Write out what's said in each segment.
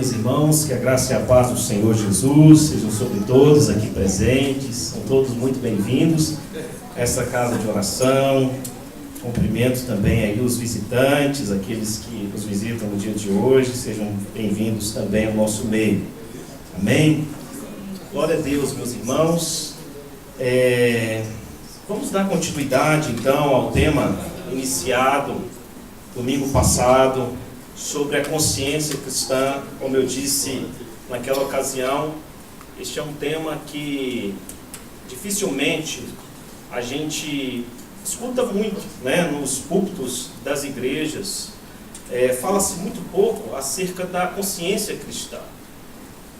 meus irmãos, que a graça e a paz do Senhor Jesus sejam sobre todos aqui presentes, são todos muito bem-vindos a essa casa de oração. Cumprimento também aí os visitantes, aqueles que nos visitam no dia de hoje, sejam bem-vindos também ao nosso meio. Amém? Glória a Deus, meus irmãos. Vamos dar continuidade então ao tema iniciado domingo passado, sobre a consciência cristã. Como eu disse naquela ocasião, este é um tema que dificilmente a gente escuta muito, né, nos púlpitos das igrejas. Fala-se muito pouco acerca da consciência cristã.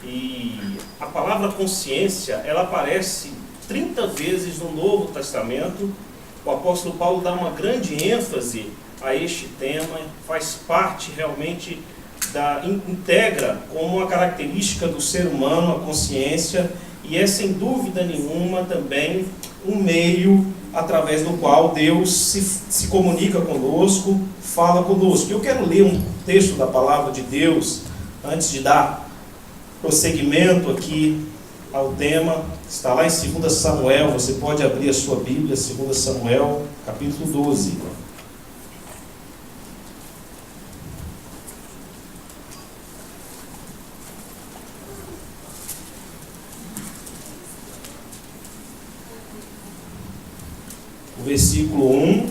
E a palavra consciência, ela aparece 30 vezes no Novo Testamento. O apóstolo Paulo dá uma grande ênfase a este tema, faz parte realmente integra como uma característica do ser humano a consciência, e é sem dúvida nenhuma também um meio através do qual Deus se comunica conosco, fala conosco. Eu quero ler um texto da palavra de Deus antes de dar prosseguimento aqui ao tema. Está lá em 2 Samuel, você pode abrir a sua Bíblia, 2 Samuel, capítulo 12. Versículo 1,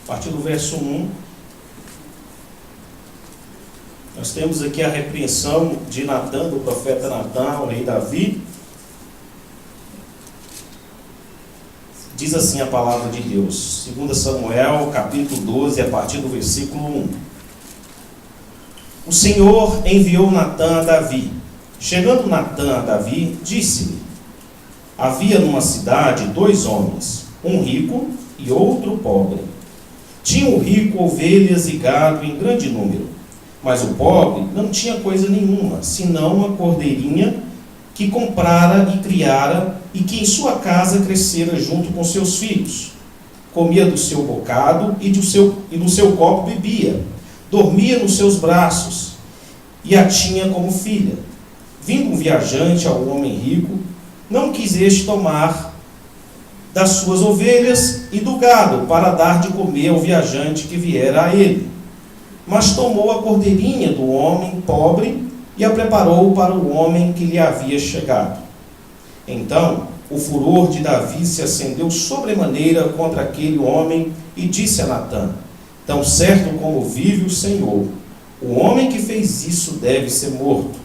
a partir do verso 1, nós temos aqui a repreensão de Natã, do profeta Natã, ao rei Davi. Diz assim a palavra de Deus, 2 Samuel, capítulo 12, a partir do versículo 1. O Senhor enviou Natã a Davi. Chegando Natã a Davi, disse-lhe: havia numa cidade 2 homens, um rico e outro pobre. Tinha o rico ovelhas e gado em grande número, mas o pobre não tinha coisa nenhuma, senão uma cordeirinha que comprara e criara, e que em sua casa crescera junto com seus filhos. Comia do seu bocado e do seu copo bebia, dormia nos seus braços, e a tinha como filha. Vindo um viajante ao homem rico, não quis este tomar das suas ovelhas e do gado para dar de comer ao viajante que viera a ele, mas tomou a cordeirinha do homem pobre e a preparou para o homem que lhe havia chegado. Então o furor de Davi se acendeu sobremaneira contra aquele homem e disse a Natã: tão certo como vive o Senhor, o homem que fez isso deve ser morto,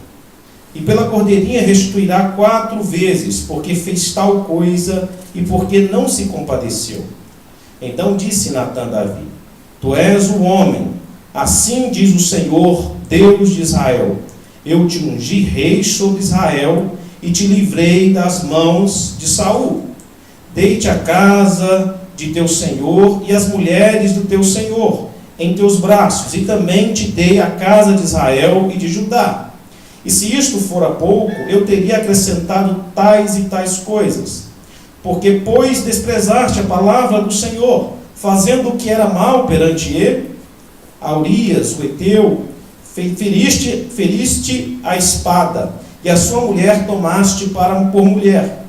e pela cordeirinha restituirá 4 vezes, porque fez tal coisa e porque não se compadeceu. Então disse Natã a Davi: tu és o homem, assim diz o Senhor, Deus de Israel: eu te ungi rei sobre Israel e te livrei das mãos de Saul. Dei-te a casa de teu senhor e as mulheres do teu senhor em teus braços, e também te dei a casa de Israel e de Judá. E se isto fora pouco, eu teria acrescentado tais e tais coisas. Porque, pois, desprezaste a palavra do Senhor, fazendo o que era mal perante ele, a Urias, o heteu, feriste a espada, e a sua mulher tomaste por mulher,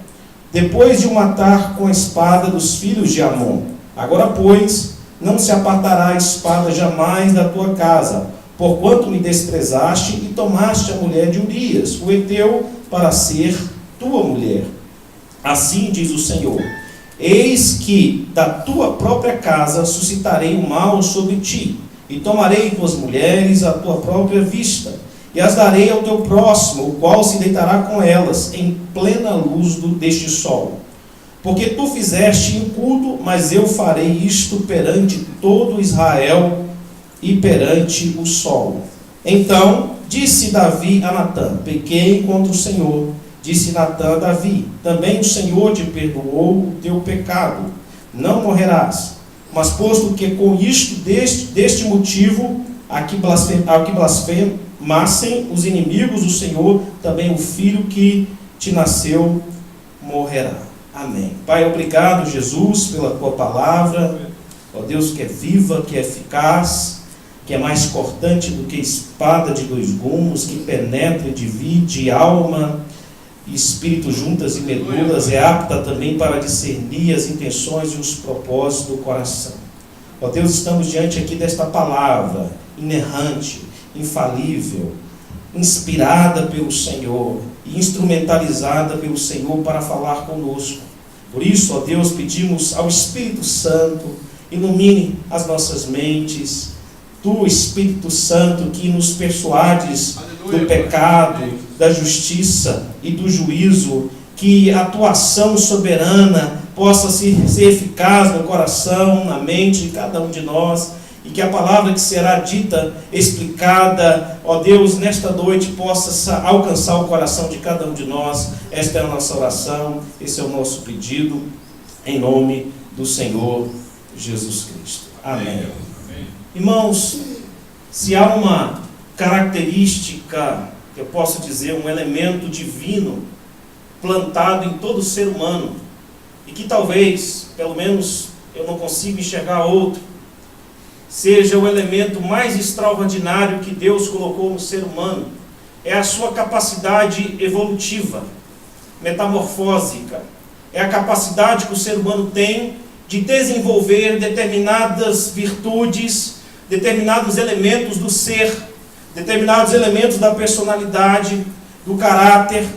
depois de o matar com a espada dos filhos de Amon. Agora, pois, não se apartará a espada jamais da tua casa, porquanto me desprezaste e tomaste a mulher de Urias, o heteu, para ser tua mulher. Assim diz o Senhor: eis que da tua própria casa suscitarei o mal sobre ti, e tomarei tuas mulheres à tua própria vista, e as darei ao teu próximo, o qual se deitará com elas em plena luz deste sol. Porque tu fizeste inculto, mas eu farei isto perante todo Israel e perante o sol. Então disse Davi a Natã: pequei contra o Senhor. Disse Natã a Davi: também o Senhor te perdoou o teu pecado, não morrerás. Mas posto que com isto, deste motivo, a que blasfemassem os inimigos do Senhor, também o filho que te nasceu morrerá. Amém. Pai, obrigado, Jesus, pela tua palavra, ó Deus, que é viva, que é eficaz, que é mais cortante do que espada de dois gumes, que penetra e divide alma e espírito juntas e medulas, é apta também para discernir as intenções e os propósitos do coração. Ó Deus, estamos diante aqui desta palavra inerrante, infalível, inspirada pelo Senhor e instrumentalizada pelo Senhor para falar conosco. Por isso, ó Deus, pedimos ao Espírito Santo, ilumine as nossas mentes. Tu, Espírito Santo, que nos persuades do pecado, da justiça e do juízo, que a tua ação soberana possa ser eficaz no coração, na mente de cada um de nós, e que a palavra que será dita, explicada, ó Deus, nesta noite possa alcançar o coração de cada um de nós. Esta é a nossa oração, esse é o nosso pedido, em nome do Senhor Jesus Cristo. Amém. Irmãos, se há uma característica, eu posso dizer, um elemento divino plantado em todo ser humano, e que talvez, pelo menos eu não consiga enxergar outro, seja o elemento mais extraordinário que Deus colocou no ser humano, é a sua capacidade evolutiva, metamorfósica. É a capacidade que o ser humano tem de desenvolver determinadas virtudes, determinados elementos do ser, determinados elementos da personalidade, do caráter.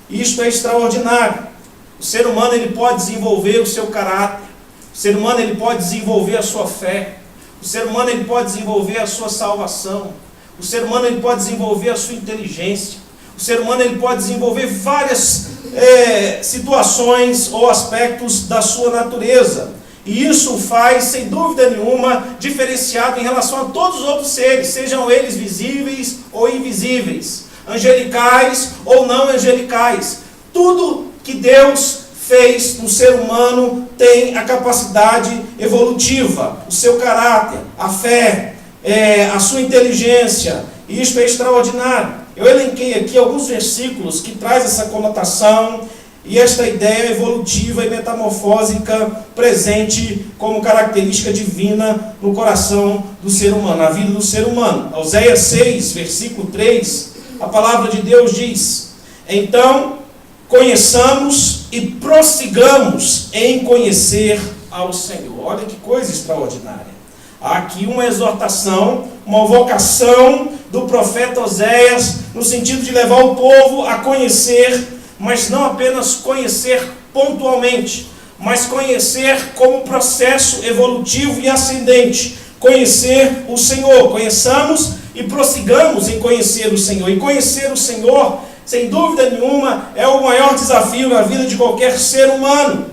Isto é extraordinário. O ser humano ele pode desenvolver o seu caráter, o ser humano ele pode desenvolver a sua fé, o ser humano ele pode desenvolver a sua salvação, o ser humano ele pode desenvolver a sua inteligência, o ser humano ele pode desenvolver várias situações ou aspectos da sua natureza. E isso faz, sem dúvida nenhuma, diferenciado em relação a todos os outros seres, sejam eles visíveis ou invisíveis, angelicais ou não angelicais. Tudo que Deus fez no ser humano tem a capacidade evolutiva, o seu caráter, a fé, a sua inteligência. E isto é extraordinário. Eu elenquei aqui alguns versículos que traz essa conotação e esta ideia evolutiva e metamorfósica presente como característica divina no coração do ser humano, na vida do ser humano. Oséias 6, versículo 3, a palavra de Deus diz: então conheçamos e prossigamos em conhecer ao Senhor. Olha que coisa extraordinária. Há aqui uma exortação, uma vocação do profeta Oséias, no sentido de levar o povo a conhecer, mas não apenas conhecer pontualmente, mas conhecer como processo evolutivo e ascendente. Conhecer o Senhor. Conheçamos e prossigamos em conhecer o Senhor. E conhecer o Senhor, sem dúvida nenhuma, é o maior desafio na vida de qualquer ser humano.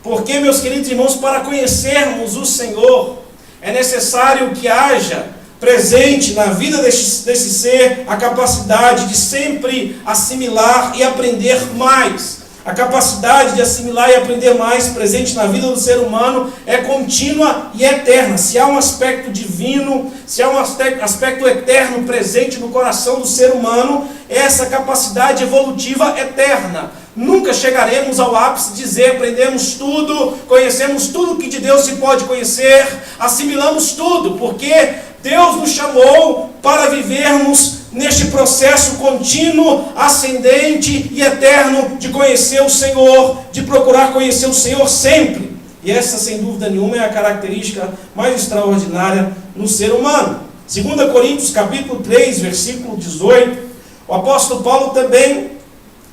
Porque, meus queridos irmãos, para conhecermos o Senhor, é necessário que haja presente na vida desse ser a capacidade de sempre assimilar e aprender mais. A capacidade de assimilar e aprender mais presente na vida do ser humano é contínua e eterna. Se há um aspecto divino, se há um aspecto eterno presente no coração do ser humano, é essa capacidade evolutiva eterna. Nunca chegaremos ao ápice de dizer, aprendemos tudo, conhecemos tudo que de Deus se pode conhecer, assimilamos tudo, porque Deus nos chamou para vivermos neste processo contínuo, ascendente e eterno de conhecer o Senhor, de procurar conhecer o Senhor sempre. E essa, sem dúvida nenhuma, é a característica mais extraordinária no ser humano. 2 Coríntios capítulo 3, versículo 18, o apóstolo Paulo também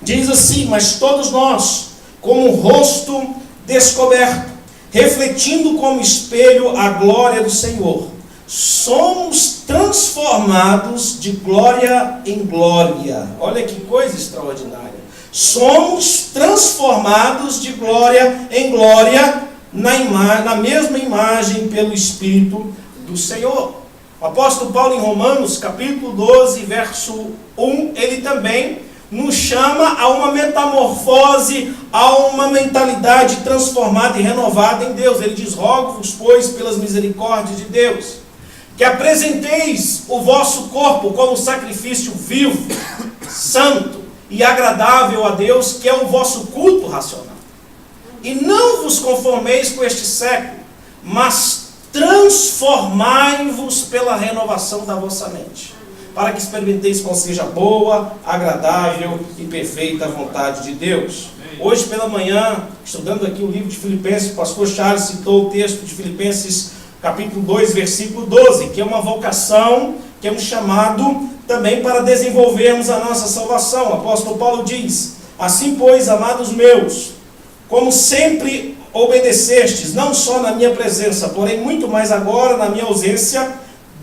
diz assim: mas todos nós, como um rosto descoberto, refletindo como espelho a glória do Senhor, somos transformados de glória em glória. Olha que coisa extraordinária. Somos transformados de glória em glória na mesma imagem pelo Espírito do Senhor. O apóstolo Paulo, em Romanos capítulo 12, verso 1, ele também nos chama a uma metamorfose, a uma mentalidade transformada e renovada em Deus. Ele diz: rogo-vos, pois, pelas misericórdias de Deus, que apresenteis o vosso corpo como sacrifício vivo, santo e agradável a Deus, que é o vosso culto racional. E não vos conformeis com este século, mas transformai-vos pela renovação da vossa mente, para que experimenteis qual seja a boa, agradável e perfeita vontade de Deus. Hoje pela manhã, estudando aqui o livro de Filipenses, o pastor Charles citou o texto de Filipenses capítulo 2, versículo 12, que é uma vocação, que é um chamado também para desenvolvermos a nossa salvação. O apóstolo Paulo diz: assim, pois, amados meus, como sempre obedecestes, não só na minha presença, porém muito mais agora na minha ausência,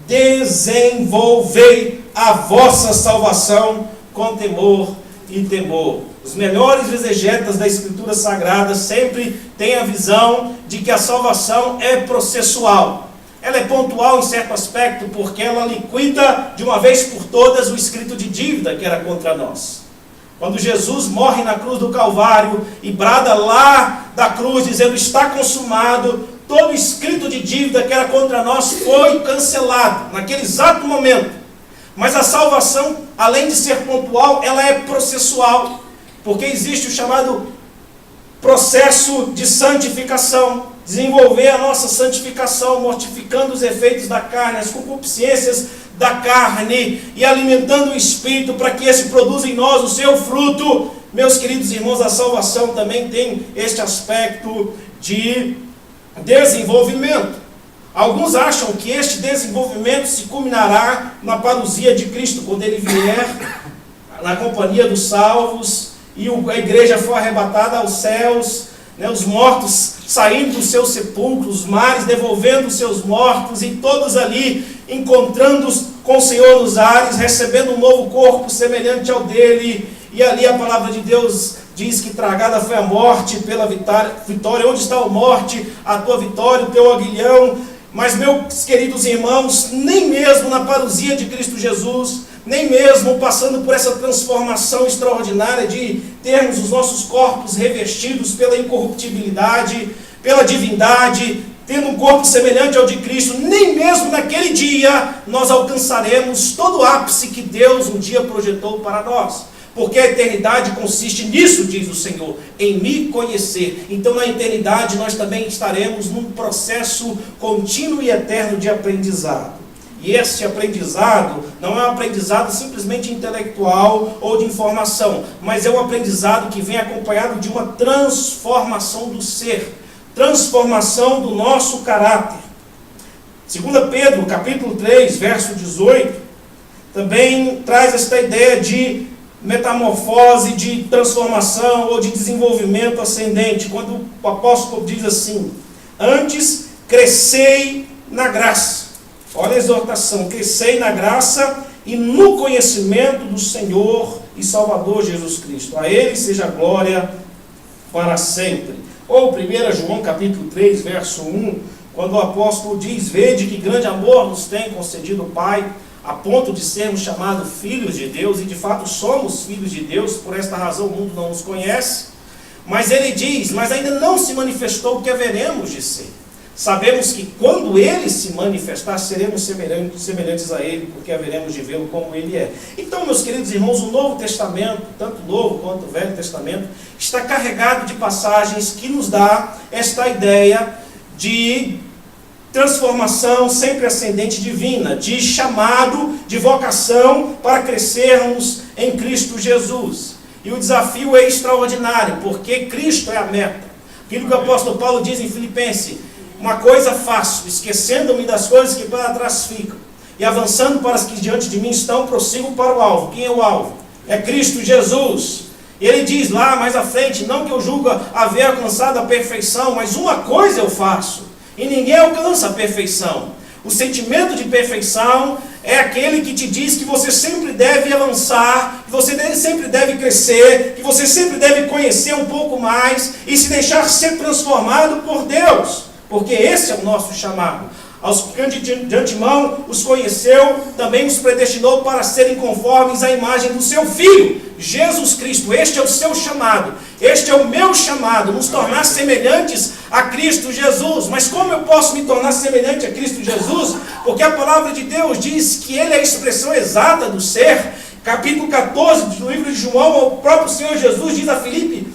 desenvolvei a vossa salvação com temor e temor. Os melhores exegetas da Escritura Sagrada sempre têm a visão de que a salvação é processual. Ela é pontual em certo aspecto, porque ela liquida de uma vez por todas o escrito de dívida que era contra nós. Quando Jesus morre na cruz do Calvário e brada lá da cruz dizendo: está consumado, todo o escrito de dívida que era contra nós foi cancelado naquele exato momento. Mas a salvação, além de ser pontual, ela é processual, porque existe o chamado processo de santificação, desenvolver a nossa santificação, mortificando os efeitos da carne, as concupiscências da carne, e alimentando o Espírito para que esse produza em nós o seu fruto. Meus queridos irmãos, a salvação também tem este aspecto de desenvolvimento. Alguns acham que este desenvolvimento se culminará na parousia de Cristo, quando Ele vier na companhia dos salvos, e a igreja for arrebatada aos céus, os mortos saindo dos seus sepulcros, os mares devolvendo os seus mortos, e todos ali encontrando com o Senhor nos ares, recebendo um novo corpo semelhante ao dele. E ali a palavra de Deus diz que tragada foi a morte pela vitória. Onde está a morte? A tua vitória, o teu aguilhão. Mas, meus queridos irmãos, nem mesmo na parousia de Cristo Jesus, nem mesmo passando por essa transformação extraordinária de termos os nossos corpos revestidos pela incorruptibilidade, pela divindade, tendo um corpo semelhante ao de Cristo, nem mesmo naquele dia nós alcançaremos todo o ápice que Deus um dia projetou para nós. Porque a eternidade consiste nisso, diz o Senhor, em me conhecer. Então na eternidade nós também estaremos num processo contínuo e eterno de aprendizado. E esse aprendizado não é um aprendizado simplesmente intelectual ou de informação, mas é um aprendizado que vem acompanhado de uma transformação do ser, transformação do nosso caráter. 2 Pedro, capítulo 3, verso 18, também traz esta ideia de metamorfose, de transformação ou de desenvolvimento ascendente, quando o apóstolo diz assim: antes crescei na graça. Olha a exortação: crescei na graça e no conhecimento do Senhor e Salvador Jesus Cristo. A Ele seja glória para sempre. Ou 1 João capítulo 3, verso 1, quando o apóstolo diz: vede que grande amor nos tem concedido o Pai, a ponto de sermos chamados filhos de Deus, e de fato somos filhos de Deus. Por esta razão o mundo não nos conhece. Mas ele diz: mas ainda não se manifestou o que haveremos de ser. Sabemos que quando Ele se manifestar, seremos semelhantes a Ele, porque haveremos de vê-lo como Ele é. Então, meus queridos irmãos, o Novo Testamento, tanto o Novo quanto o Velho Testamento, está carregado de passagens que nos dá esta ideia de transformação sempre ascendente divina, de chamado, de vocação para crescermos em Cristo Jesus. E o desafio é extraordinário, porque Cristo é a meta. Aquilo que o apóstolo Paulo diz em Filipenses: uma coisa faço, esquecendo-me das coisas que para trás ficam, e avançando para as que diante de mim estão, prossigo para o alvo. Quem é o alvo? É Cristo Jesus. E ele diz lá mais à frente: não que eu julgue haver alcançado a perfeição, mas uma coisa eu faço, e ninguém alcança a perfeição. O sentimento de perfeição é aquele que te diz que você sempre deve avançar, que você sempre deve crescer, que você sempre deve conhecer um pouco mais e se deixar ser transformado por Deus. Porque esse é o nosso chamado. Aos que de antemão os conheceu, também os predestinou para serem conformes à imagem do seu Filho, Jesus Cristo. Este é o seu chamado, este é o meu chamado, nos tornar semelhantes a Cristo Jesus. Mas como eu posso me tornar semelhante a Cristo Jesus? Porque a palavra de Deus diz que Ele é a expressão exata do ser. Capítulo 14 do livro de João, o próprio Senhor Jesus diz a Filipe,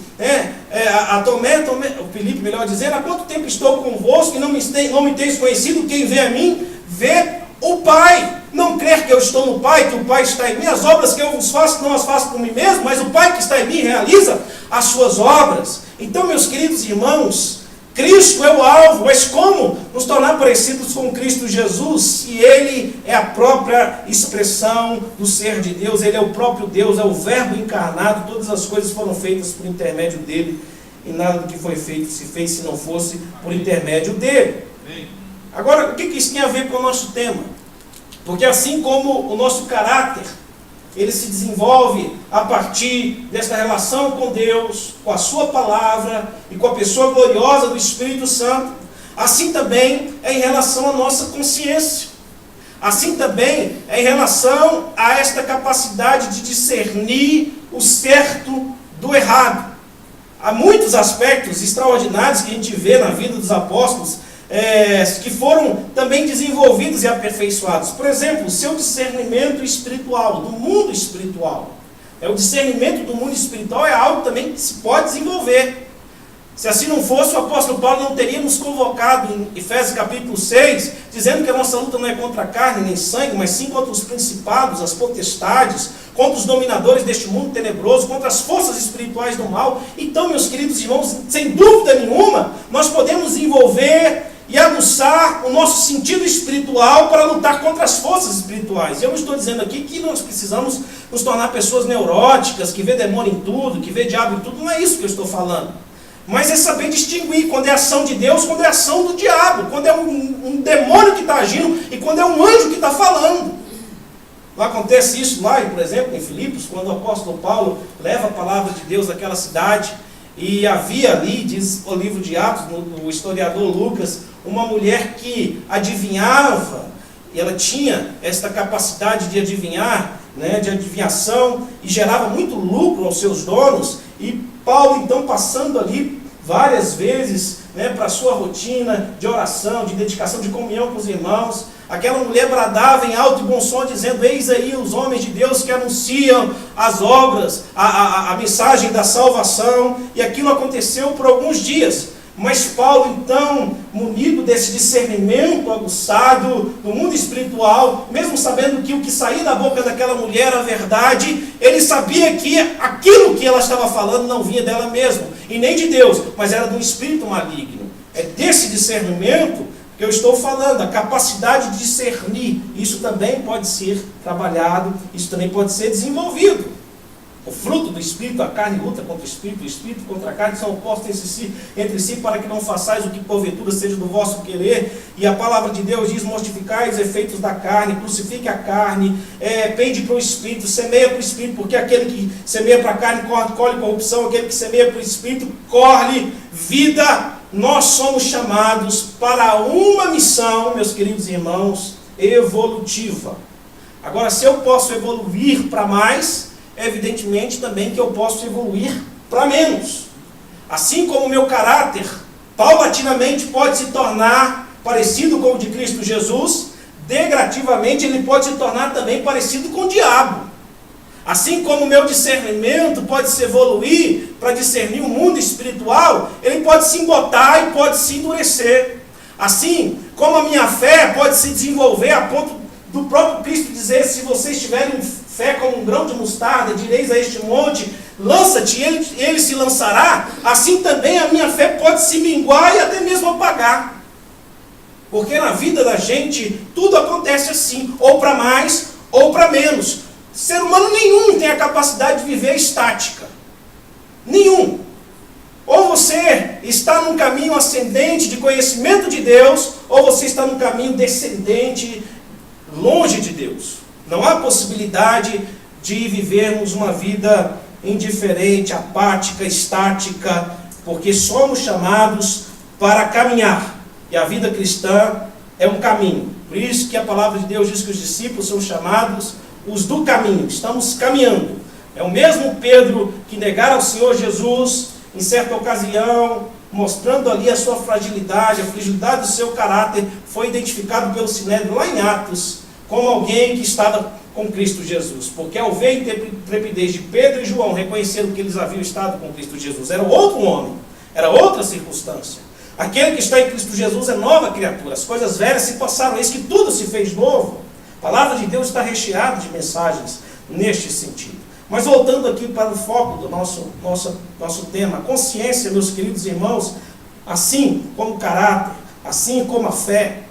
Filipe, melhor dizendo, há quanto tempo estou convosco e não me teis conhecido? Quem vê a mim, vê o Pai. Não crer que eu estou no Pai, que o Pai está em mim, as obras que eu vos faço, não as faço por mim mesmo, mas o Pai que está em mim realiza as suas obras. Então, meus queridos irmãos, Cristo é o alvo, mas como nos tornar parecidos com Cristo Jesus, se Ele é a própria expressão do ser de Deus, Ele é o próprio Deus, é o Verbo encarnado, todas as coisas foram feitas por intermédio dEle, e nada do que foi feito se fez se não fosse por intermédio dEle. Agora, o que isso tem a ver com o nosso tema? Porque assim como o nosso caráter, ele se desenvolve a partir desta relação com Deus, com a sua palavra e com a pessoa gloriosa do Espírito Santo, assim também é em relação à nossa consciência. Assim também é em relação a esta capacidade de discernir o certo do errado. Há muitos aspectos extraordinários que a gente vê na vida dos apóstolos, que foram também desenvolvidos e aperfeiçoados. Por exemplo, o seu discernimento espiritual, do mundo espiritual. O discernimento do mundo espiritual é algo também que se pode desenvolver. Se assim não fosse, o apóstolo Paulo não teria nos convocado em Efésios capítulo 6, dizendo que a nossa luta não é contra a carne nem sangue, mas sim contra os principados, as potestades, contra os dominadores deste mundo tenebroso, contra as forças espirituais do mal. Então, meus queridos irmãos, sem dúvida nenhuma, nós podemos desenvolver e aguçar o nosso sentido espiritual para lutar contra as forças espirituais. Eu não estou dizendo aqui que nós precisamos nos tornar pessoas neuróticas, que vê demônio em tudo, que vê diabo em tudo, não é isso que eu estou falando. Mas é saber distinguir quando é ação de Deus, quando é ação do diabo, quando é um demônio que está agindo e quando é um anjo que está falando. Lá acontece isso lá, por exemplo, em Filipos, quando o apóstolo Paulo leva a palavra de Deus àquela cidade, e havia ali, diz o livro de Atos, o historiador Lucas, uma mulher que adivinhava, e ela tinha esta capacidade de adivinhar, de adivinhação, e gerava muito lucro aos seus donos, e Paulo então passando ali várias vezes para a sua rotina de oração, de dedicação, de comunhão com os irmãos, aquela mulher bradava em alto e bom som, dizendo: eis aí os homens de Deus que anunciam as obras, a mensagem da salvação, e aquilo aconteceu por alguns dias. Mas Paulo, então, munido desse discernimento aguçado do mundo espiritual, mesmo sabendo que o que saía da boca daquela mulher era verdade, ele sabia que aquilo que ela estava falando não vinha dela mesma, e nem de Deus, mas era de um espírito maligno. É desse discernimento que eu estou falando, a capacidade de discernir. Isso também pode ser trabalhado, isso também pode ser desenvolvido. O fruto do Espírito, a carne luta contra o Espírito contra a carne, são opostos entre si, para que não façais o que porventura seja do vosso querer. E a palavra de Deus diz: mortificai os efeitos da carne, crucifique a carne, pende para o Espírito, semeia para o Espírito, porque aquele que semeia para a carne colhe corrupção, aquele que semeia para o Espírito colhe vida. Nós somos chamados para uma missão, meus queridos irmãos, evolutiva. Agora, se eu posso evoluir para mais, evidentemente também que eu posso evoluir para menos. Assim como o meu caráter paulatinamente pode se tornar parecido com o de Cristo Jesus, degradativamente ele pode se tornar também parecido com o diabo. Assim como o meu discernimento pode se evoluir para discernir o mundo espiritual, ele pode se embotar e pode se endurecer. Assim como a minha fé pode se desenvolver a ponto do próprio Cristo dizer: se vocês tiverem fé como um grão de mostarda, direis a este monte, lança-te, e ele se lançará. Assim também a minha fé pode se minguar e até mesmo apagar. Porque na vida da gente tudo acontece assim, ou para mais ou para menos. Ser humano nenhum tem a capacidade de viver estática. Nenhum. Ou você está num caminho ascendente de conhecimento de Deus, ou você está num caminho descendente, longe de Deus. Não há possibilidade de vivermos uma vida indiferente, apática, estática, porque somos chamados para caminhar. E a vida cristã é um caminho. Por isso que a palavra de Deus diz que os discípulos são chamados os do caminho. Estamos caminhando. É o mesmo Pedro que negara ao Senhor Jesus em certa ocasião, mostrando ali a sua fragilidade, a fragilidade do seu caráter, foi identificado pelo Sinédrio lá em Atos como alguém que estava com Cristo Jesus. Porque ao ver a intrepidez de Pedro e João, reconheceram que eles haviam estado com Cristo Jesus. Era outro homem. era outra circunstância. Aquele que está em Cristo Jesus é nova criatura, as coisas velhas se passaram, eis que tudo se fez novo. A palavra de Deus está recheada de mensagens neste sentido. Mas voltando aqui para o foco do nosso tema, a consciência, meus queridos irmãos, assim como o caráter, assim como a fé,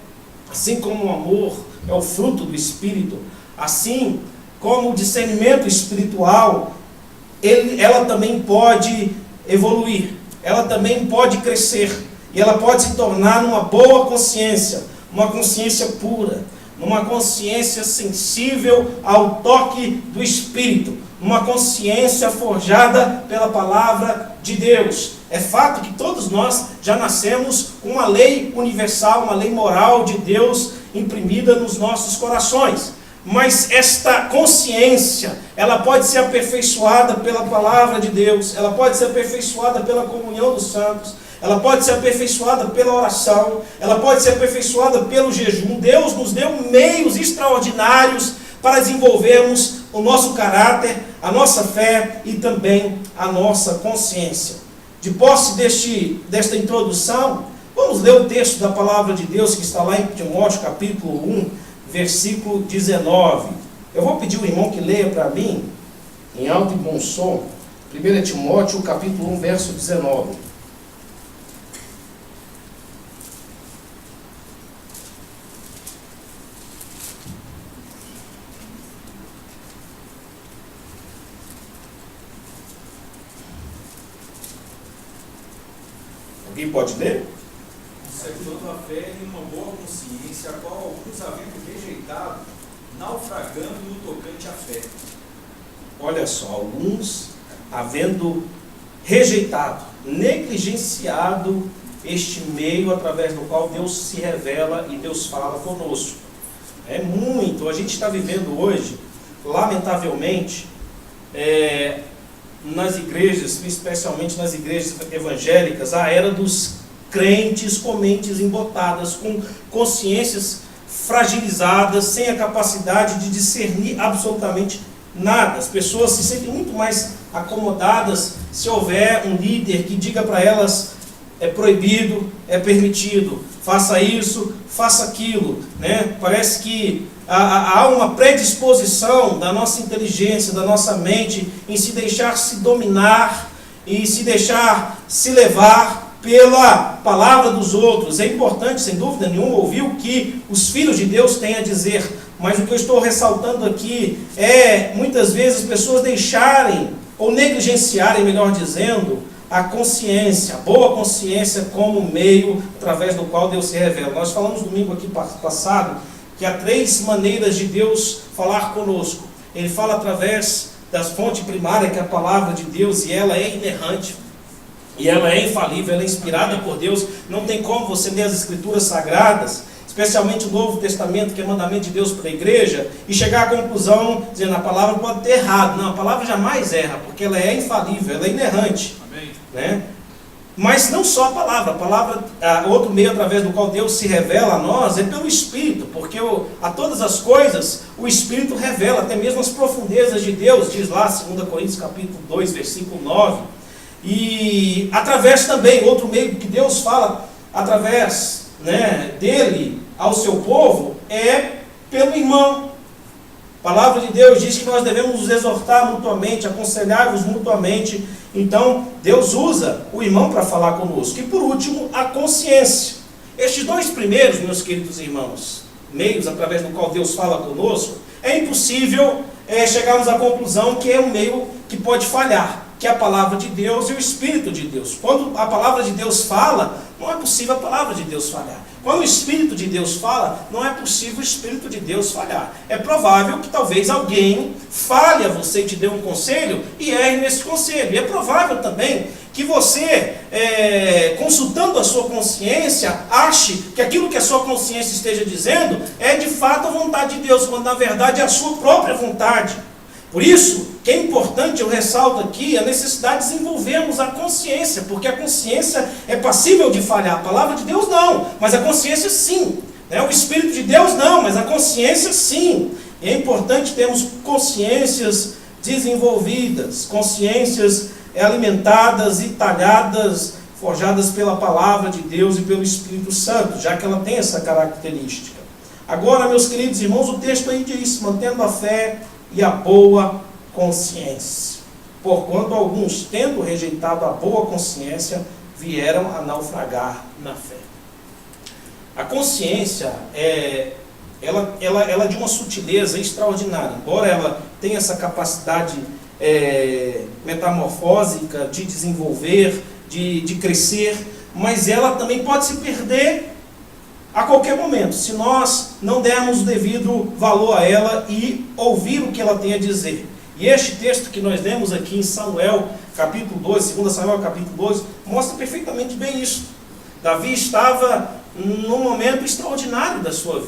assim como o amor é o fruto do Espírito, assim como o discernimento espiritual, ela também pode evoluir, ela também pode crescer, e ela pode se tornar numa boa consciência, uma consciência pura, numa consciência sensível ao toque do Espírito, uma consciência forjada pela palavra de Deus. É fato que todos nós já nascemos com uma lei universal, uma lei moral de Deus imprimida nos nossos corações. Mas esta consciência, ela pode ser aperfeiçoada pela palavra de Deus, ela pode ser aperfeiçoada pela comunhão dos santos, ela pode ser aperfeiçoada pela oração, ela pode ser aperfeiçoada pelo jejum. Deus nos deu meios extraordinários para desenvolvermos o nosso caráter, a nossa fé e também a nossa consciência. De posse desta introdução, vamos ler o texto da palavra de Deus que está lá em Timóteo capítulo 1, versículo 19. Eu vou pedir ao irmão que leia para mim, em alto e bom som, 1 Timóteo capítulo 1, verso 19. Alguém pode ler? Conservando a fé e uma boa consciência, a qual alguns havendo rejeitado, naufragando no tocante à fé. Olha só, alguns havendo rejeitado, negligenciado este meio através do qual Deus se revela e Deus fala conosco. É muito, a gente está vivendo hoje, lamentavelmente, nas igrejas, especialmente nas igrejas evangélicas, a era dos crentes com mentes embotadas, com consciências fragilizadas, sem a capacidade de discernir absolutamente nada. As pessoas se sentem muito mais acomodadas se houver um líder que diga para elas: é proibido, é permitido, faça isso, faça aquilo, né? Parece que há uma predisposição da nossa inteligência, da nossa mente, em se deixar se dominar e se deixar se levar pela palavra dos outros. É importante, sem dúvida nenhuma, ouvir o que os filhos de Deus têm a dizer, mas o que eu estou ressaltando aqui é, muitas vezes, pessoas deixarem, ou negligenciarem, melhor dizendo, a consciência, a boa consciência como meio através do qual Deus se revela. Nós falamos domingo aqui passado que há 3 maneiras de Deus falar conosco. Ele fala através da fonte primária, que é a palavra de Deus, e ela é inerrante, e ela é infalível, ela é inspirada por Deus. Não tem como você ler as Escrituras Sagradas, especialmente o Novo Testamento, que é mandamento de Deus para a igreja, e chegar à conclusão, dizendo: a palavra pode ter errado. Não, a palavra jamais erra, porque ela é infalível, ela é inerrante. Amém. Né? Mas não só a palavra, outro meio através do qual Deus se revela a nós é pelo Espírito, porque a todas as coisas o Espírito revela, até mesmo as profundezas de Deus, diz lá 2 Coríntios capítulo 2, versículo 9. E através também, outro meio que Deus fala através, né, dele ao seu povo é pelo irmão. A palavra de Deus diz que nós devemos nos exortar mutuamente, aconselhar-vos mutuamente. Então, Deus usa o irmão para falar conosco. E por último, a consciência. Estes 2 primeiros, meus queridos irmãos, meios através do qual Deus fala conosco, é impossível chegarmos à conclusão que é um meio que pode falhar, que é a palavra de Deus e o Espírito de Deus. Quando a palavra de Deus fala, não é possível a palavra de Deus falhar. Quando o Espírito de Deus fala, não é possível o Espírito de Deus falhar. É provável que talvez alguém fale a você e te dê um conselho e erre nesse conselho. E é provável também que você, consultando a sua consciência, ache que aquilo que a sua consciência esteja dizendo é de fato a vontade de Deus, quando na verdade é a sua própria vontade. Por isso, que é importante, eu ressalto aqui, a necessidade de desenvolvermos a consciência, porque a consciência é passível de falhar. A palavra de Deus não, mas a consciência sim. Né? O Espírito de Deus não, mas a consciência sim. E é importante termos consciências desenvolvidas, consciências alimentadas e talhadas, forjadas pela palavra de Deus e pelo Espírito Santo, já que ela tem essa característica. Agora, meus queridos irmãos, o texto aí diz, mantendo a fé e a boa consciência. Porquanto alguns, tendo rejeitado a boa consciência, vieram a naufragar na fé. A consciência ela é de uma sutileza extraordinária. Embora ela tenha essa capacidade metamorfósica de desenvolver, de crescer, mas ela também pode se perder a qualquer momento, se nós não dermos o devido valor a ela e ouvir o que ela tem a dizer. E este texto que nós lemos aqui em Samuel, capítulo 2, 2 Samuel, capítulo 2, mostra perfeitamente bem isso. Davi estava num momento extraordinário da sua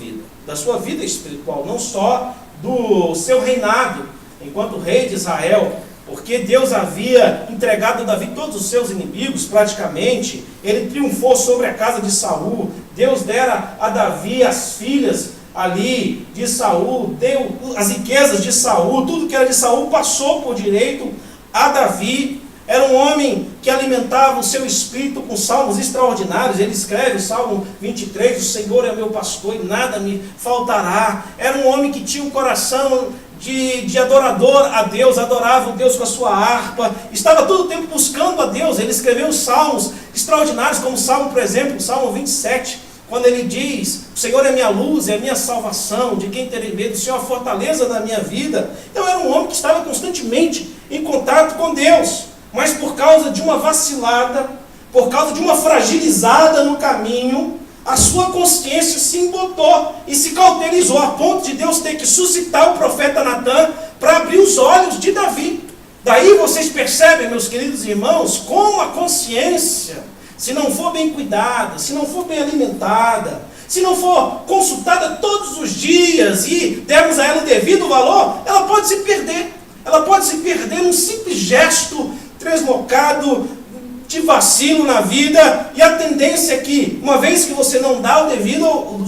vida espiritual, não só do seu reinado, enquanto rei de Israel, porque Deus havia entregado a Davi todos os seus inimigos, praticamente. Ele triunfou sobre a casa de Saul. Deus dera a Davi as filhas ali de Saul, deu as riquezas de Saul, tudo que era de Saul passou por direito a Davi. Era um homem que alimentava o seu espírito com salmos extraordinários. Ele escreve o Salmo 23, o Senhor é meu pastor e nada me faltará. Era um homem que tinha um coração de adorador a Deus, adorava o Deus com a sua harpa, estava todo o tempo buscando a Deus. Ele escreveu salmos extraordinários, como o Salmo, por exemplo, o Salmo 27, quando ele diz, o Senhor é minha luz, é a minha salvação, de quem terei medo, o Senhor é a fortaleza da minha vida. Então era um homem que estava constantemente em contato com Deus, mas por causa de uma vacilada, por causa de uma fragilizada no caminho, a sua consciência se embotou e se cauterizou, a ponto de Deus ter que suscitar o profeta Natã para abrir os olhos de Davi. Daí vocês percebem, meus queridos irmãos, como a consciência, se não for bem cuidada, se não for bem alimentada, se não for consultada todos os dias e dermos a ela o devido valor, ela pode se perder. Ela pode se perder num simples gesto tresmocado de vacilo na vida, e a tendência é que, uma vez que você não dá o devido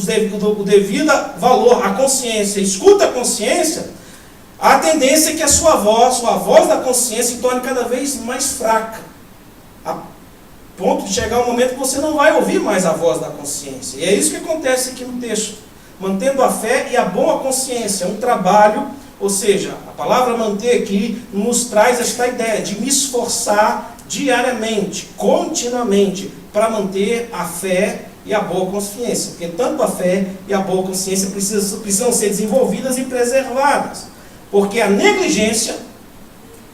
valor à consciência, escuta a consciência, a tendência é que a sua voz da consciência se torne cada vez mais fraca, a ponto de chegar um momento que você não vai ouvir mais a voz da consciência. E é isso que acontece aqui no texto. Mantendo a fé e a boa consciência, um trabalho, ou seja, a palavra manter aqui nos traz esta ideia de me esforçar diariamente, continuamente, para manter a fé e a boa consciência, porque tanto a fé e a boa consciência precisam ser desenvolvidas e preservadas, porque a negligência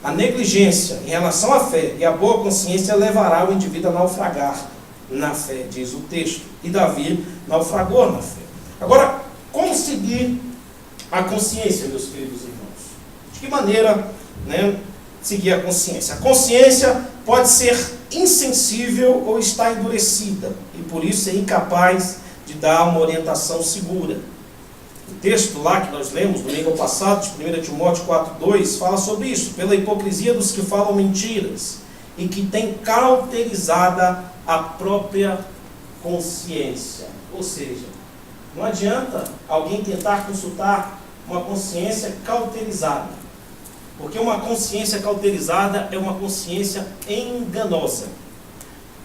em relação à fé e à boa consciência levará o indivíduo a naufragar na fé, diz o texto, e Davi naufragou na fé. Agora, como seguir a consciência, meus queridos irmãos? De que maneira, seguir a consciência? A consciência pode ser insensível ou estar endurecida, e por isso é incapaz de dar uma orientação segura. O texto lá que nós lemos domingo passado, de 1 Timóteo 4,2, fala sobre isso, pela hipocrisia dos que falam mentiras, e que tem cauterizada a própria consciência. Ou seja, não adianta alguém tentar consultar uma consciência cauterizada, porque uma consciência cauterizada é uma consciência enganosa.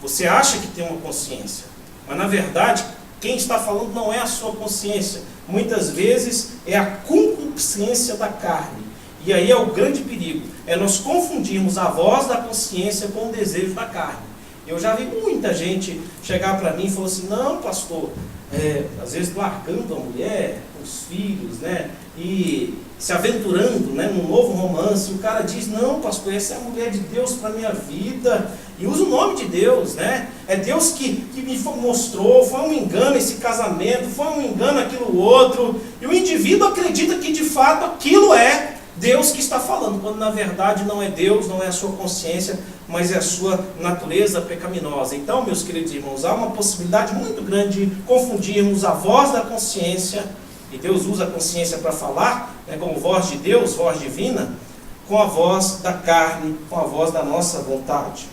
Você acha que tem uma consciência, mas na verdade, quem está falando não é a sua consciência. Muitas vezes é a concupiscência da carne. E aí é o grande perigo, é nós confundirmos a voz da consciência com o desejo da carne. Eu já vi muita gente chegar para mim e falar assim, não, pastor, às vezes largando a mulher, os filhos, e se aventurando num novo romance, o cara diz, não, pastor, essa é a mulher de Deus para a minha vida, e usa o nome de Deus, é Deus que me mostrou, foi um engano esse casamento, foi um engano aquilo outro, e o indivíduo acredita que de fato aquilo é Deus que está falando, quando na verdade não é Deus, não é a sua consciência, mas é a sua natureza pecaminosa. Então, meus queridos irmãos, há uma possibilidade muito grande de confundirmos a voz da consciência, e Deus usa a consciência para falar, como voz de Deus, voz divina, com a voz da carne, com a voz da nossa vontade.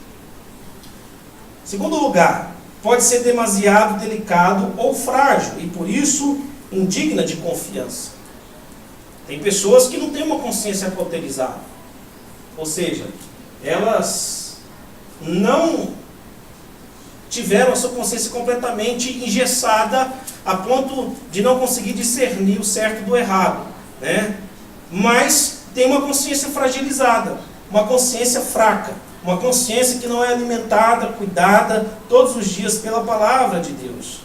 Segundo lugar, pode ser demasiado delicado ou frágil, e por isso indigna de confiança. Tem pessoas que não têm uma consciência cauterizada, ou seja, elas não tiveram a sua consciência completamente engessada, a ponto de não conseguir discernir o certo do errado, né? Mas tem uma consciência fragilizada, uma consciência fraca, uma consciência que não é alimentada, cuidada todos os dias pela palavra de Deus.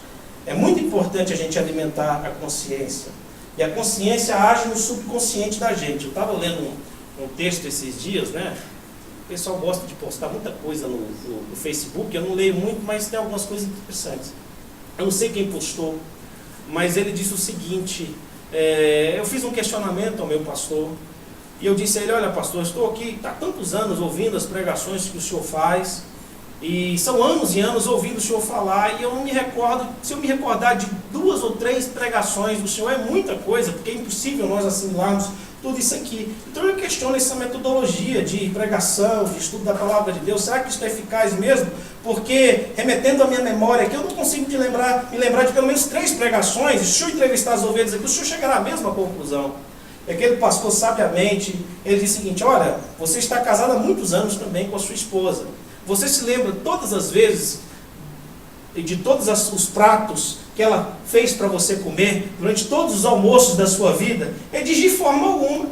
É muito importante a gente alimentar a consciência. E a consciência age no subconsciente da gente. Eu estava lendo um texto esses dias, né? O pessoal gosta de postar muita coisa no Facebook. Eu não leio muito, mas tem algumas coisas interessantes. Eu não sei quem postou, mas ele disse o seguinte: eu fiz um questionamento ao meu pastor, e eu disse a ele: olha, pastor, eu estou aqui há tantos anos ouvindo as pregações que o senhor faz, e são anos e anos ouvindo o senhor falar, e eu não me recordo, se eu me recordar de 2 ou 3 pregações do senhor, é muita coisa, porque é impossível nós assimilarmos tudo isso aqui. Então eu questiono essa metodologia de pregação, de estudo da palavra de Deus. Será que isso é eficaz mesmo? Porque, remetendo à minha memória aqui, eu não consigo me lembrar de pelo menos 3 pregações. Se eu entrevistar as ovelhas aqui, o senhor chegará à mesma conclusão. E aquele pastor, sabiamente, ele disse o seguinte: olha, você está casado há muitos anos também com a sua esposa. Você se lembra todas as vezes e de todos os pratos que ela fez para você comer durante todos os almoços da sua vida? Ele diz: de forma alguma.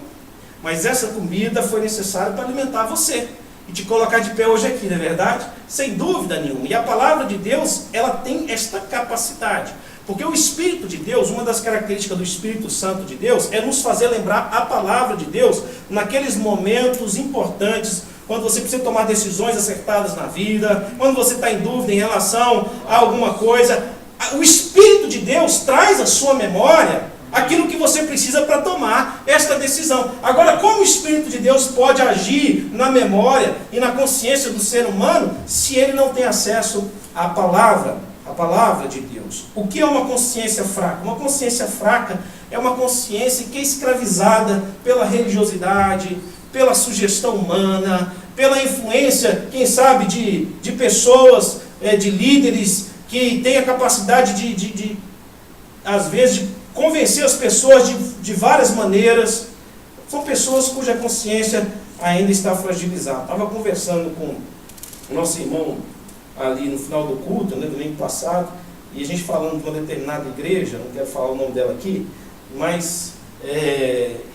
Mas essa comida foi necessária para alimentar você e te colocar de pé hoje aqui, não é verdade? Sem dúvida nenhuma. E a palavra de Deus, ela tem esta capacidade. Porque o Espírito de Deus, uma das características do Espírito Santo de Deus, é nos fazer lembrar a palavra de Deus naqueles momentos importantes, quando você precisa tomar decisões acertadas na vida, quando você está em dúvida em relação a alguma coisa. O Espírito de Deus traz à sua memória aquilo que você precisa para tomar esta decisão. Agora, como o Espírito de Deus pode agir na memória e na consciência do ser humano se ele não tem acesso à palavra de Deus? O que é uma consciência fraca? Uma consciência fraca é uma consciência que é escravizada pela religiosidade, pela sugestão humana, pela influência, quem sabe, de pessoas, de líderes que têm a capacidade às vezes, de convencer as pessoas de várias maneiras. São pessoas cuja consciência ainda está fragilizada. Estava conversando com o nosso irmão ali no final do culto, né, domingo passado, e a gente falando de uma determinada igreja, não quero falar o nome dela aqui, mas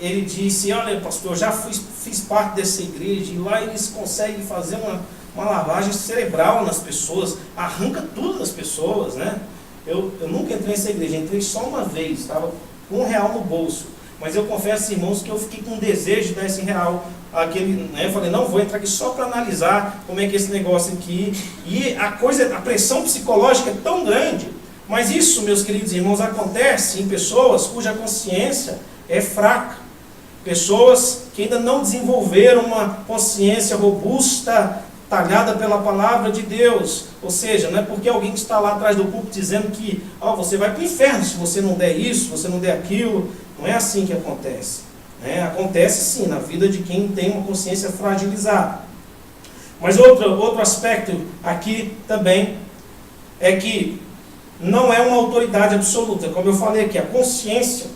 ele disse: olha, pastor, já fiz parte dessa igreja, e lá eles conseguem fazer uma lavagem cerebral nas pessoas, arranca tudo das pessoas, né? Eu nunca entrei nessa igreja, entrei só uma vez, estava com R$1 no bolso, mas eu confesso, irmãos, que eu fiquei com desejo de dar esse R$1, eu falei: não, vou entrar aqui só para analisar como é que é esse negócio aqui, e a pressão psicológica é tão grande. Mas isso, meus queridos irmãos, acontece em pessoas cuja consciência é fraca, pessoas que ainda não desenvolveram uma consciência robusta, talhada pela palavra de Deus. Ou seja, não é porque alguém que está lá atrás do púlpito dizendo que você vai para o inferno se você não der isso, se você não der aquilo. Não é assim que acontece. Acontece sim na vida de quem tem uma consciência fragilizada. Mas outro aspecto aqui também é que não é uma autoridade absoluta. Como eu falei aqui, a consciência,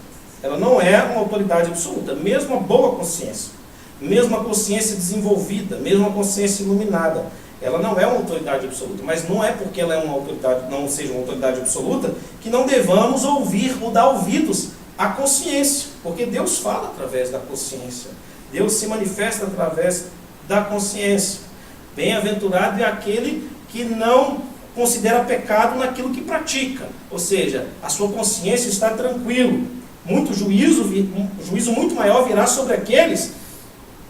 ela não é uma autoridade absoluta. Mesmo a boa consciência, mesmo a consciência desenvolvida, mesmo a consciência iluminada, ela não é uma autoridade absoluta. Mas não é porque ela é uma autoridade, não seja uma autoridade absoluta, que não devamos ouvir ou dar ouvidos à consciência. Porque Deus fala através da consciência. Deus se manifesta através da consciência. Bem-aventurado é aquele que não considera pecado naquilo que pratica. Ou seja, a sua consciência está tranquilo. Um juízo muito maior virá sobre aqueles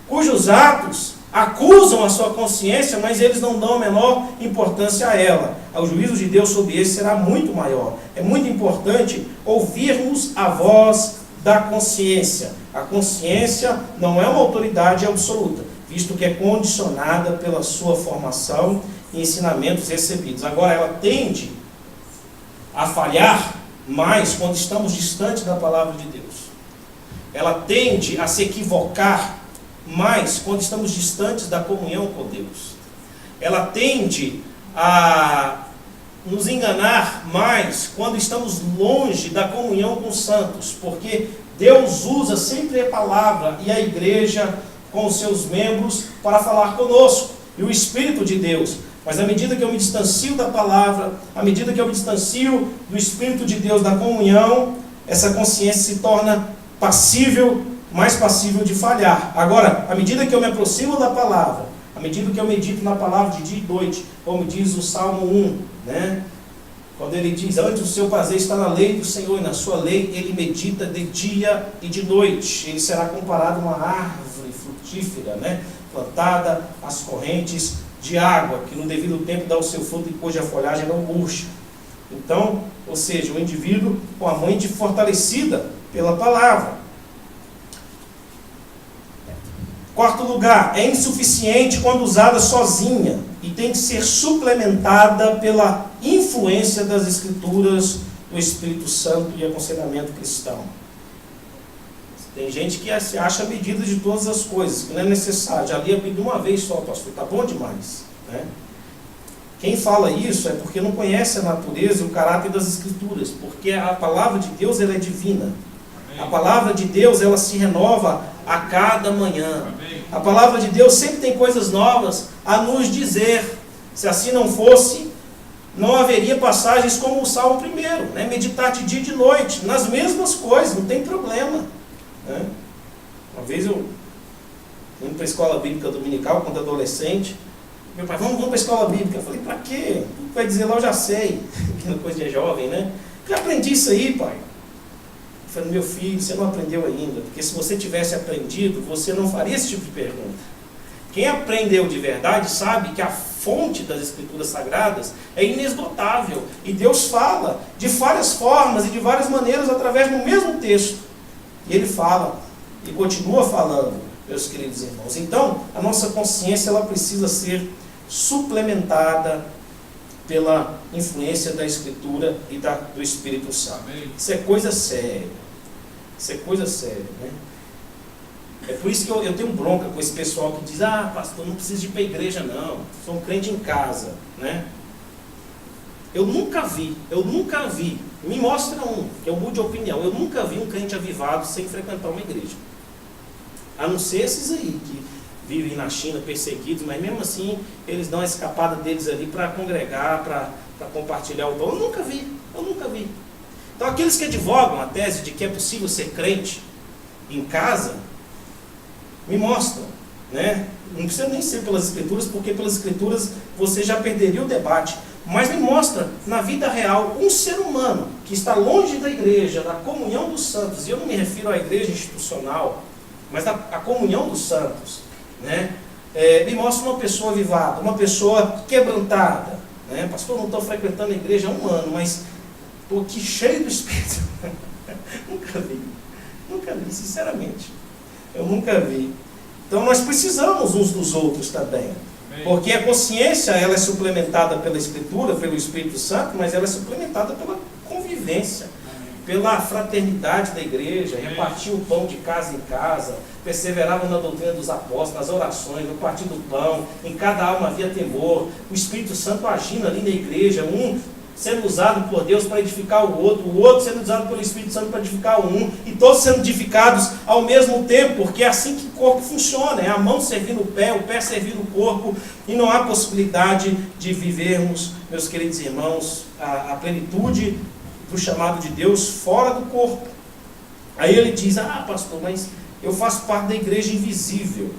cujos atos acusam a sua consciência, mas eles não dão a menor importância a ela. O juízo de Deus sobre eles será muito maior. É muito importante ouvirmos a voz da consciência. A consciência não é uma autoridade absoluta, visto que é condicionada pela sua formação e ensinamentos recebidos. Agora, ela tende a falhar mais quando estamos distantes da palavra de Deus. Ela tende a se equivocar mais quando estamos distantes da comunhão com Deus. Ela tende a nos enganar mais quando estamos longe da comunhão com os santos, porque Deus usa sempre a palavra e a igreja com os seus membros para falar conosco. E o Espírito de Deus Mas à medida que eu me distancio da palavra, à medida que eu me distancio do Espírito de Deus, da comunhão, essa consciência se torna passível, mais passível de falhar. Agora, à medida que eu me aproximo da palavra, à medida que eu medito na palavra de dia e noite, como diz o Salmo 1, né? Quando ele diz, antes o seu prazer está na lei do Senhor, e na sua lei ele medita de dia e de noite. Ele será comparado a uma árvore frutífera, né? Plantada às correntes de água, que no devido tempo dá o seu fruto e cuja folhagem não murcha. Então, ou seja, o indivíduo com a mente fortalecida pela palavra. Quarto lugar, é insuficiente quando usada sozinha e tem que ser suplementada pela influência das Escrituras, do Espírito Santo e aconselhamento cristão. Tem gente que se acha a medida de todas as coisas, que não é necessário. Já li a Bíblia uma vez só, pastor, está bom demais, né? Quem fala isso é porque não conhece a natureza e o caráter das Escrituras, porque a palavra de Deus ela é divina. A palavra de Deus ela se renova a cada manhã. A palavra de Deus sempre tem coisas novas a nos dizer. Se assim não fosse, não haveria passagens como o Salmo 1, né? Meditar de dia e de noite, nas mesmas coisas, não tem problema, né? Uma vez eu indo para a escola bíblica dominical, quando adolescente, meu pai, vamos para a escola bíblica. Eu falei, para quê? O que vai dizer lá eu já sei, que é coisa de jovem, né? Já aprendi isso aí, pai. Eu falei, meu filho, você não aprendeu ainda, porque se você tivesse aprendido, você não faria esse tipo de pergunta. Quem aprendeu de verdade sabe que a fonte das Escrituras Sagradas é inesgotável. E Deus fala de várias formas e de várias maneiras através do mesmo texto. E Ele fala, e continua falando, meus queridos irmãos. Então, a nossa consciência ela precisa ser suplementada pela influência da Escritura e do Espírito Santo. Isso é coisa séria. Isso é coisa séria, né? É por isso que eu tenho bronca com esse pessoal que diz, pastor, não precisa ir para a igreja não, sou um crente em casa, né? Eu nunca vi, me mostra um, que eu mude de opinião, eu nunca vi um crente avivado sem frequentar uma igreja. A não ser esses aí, que vivem na China perseguidos, mas mesmo assim, eles dão a escapada deles ali para congregar, para compartilhar o pão. Eu nunca vi. Então aqueles que advogam a tese de que é possível ser crente em casa, me mostram, né? Não precisa nem ser pelas Escrituras, porque pelas Escrituras você já perderia o debate. Mas me mostra, na vida real, um ser humano que está longe da igreja, da comunhão dos santos, e eu não me refiro à igreja institucional, mas à comunhão dos santos, né? Me mostra uma pessoa avivada, uma pessoa quebrantada, né? Pastor, não estou frequentando a igreja há um ano, mas estou aqui cheio do Espírito. Nunca vi, sinceramente. Eu nunca vi. Então nós precisamos uns dos outros também. Porque a consciência ela é suplementada pela Escritura, pelo Espírito Santo, mas ela é suplementada pela convivência, pela fraternidade da igreja, repartir o pão de casa em casa, perseveravam na doutrina dos apóstolos, nas orações, no partir do pão, em cada alma havia temor, o Espírito Santo agindo ali na igreja, um sendo usado por Deus para edificar o outro sendo usado pelo Espírito Santo para edificar um, e todos sendo edificados ao mesmo tempo, porque é assim que o corpo funciona, é a mão servindo o pé servindo o corpo, e não há possibilidade de vivermos, meus queridos irmãos, a plenitude do chamado de Deus fora do corpo. Aí ele diz, pastor, mas eu faço parte da igreja invisível.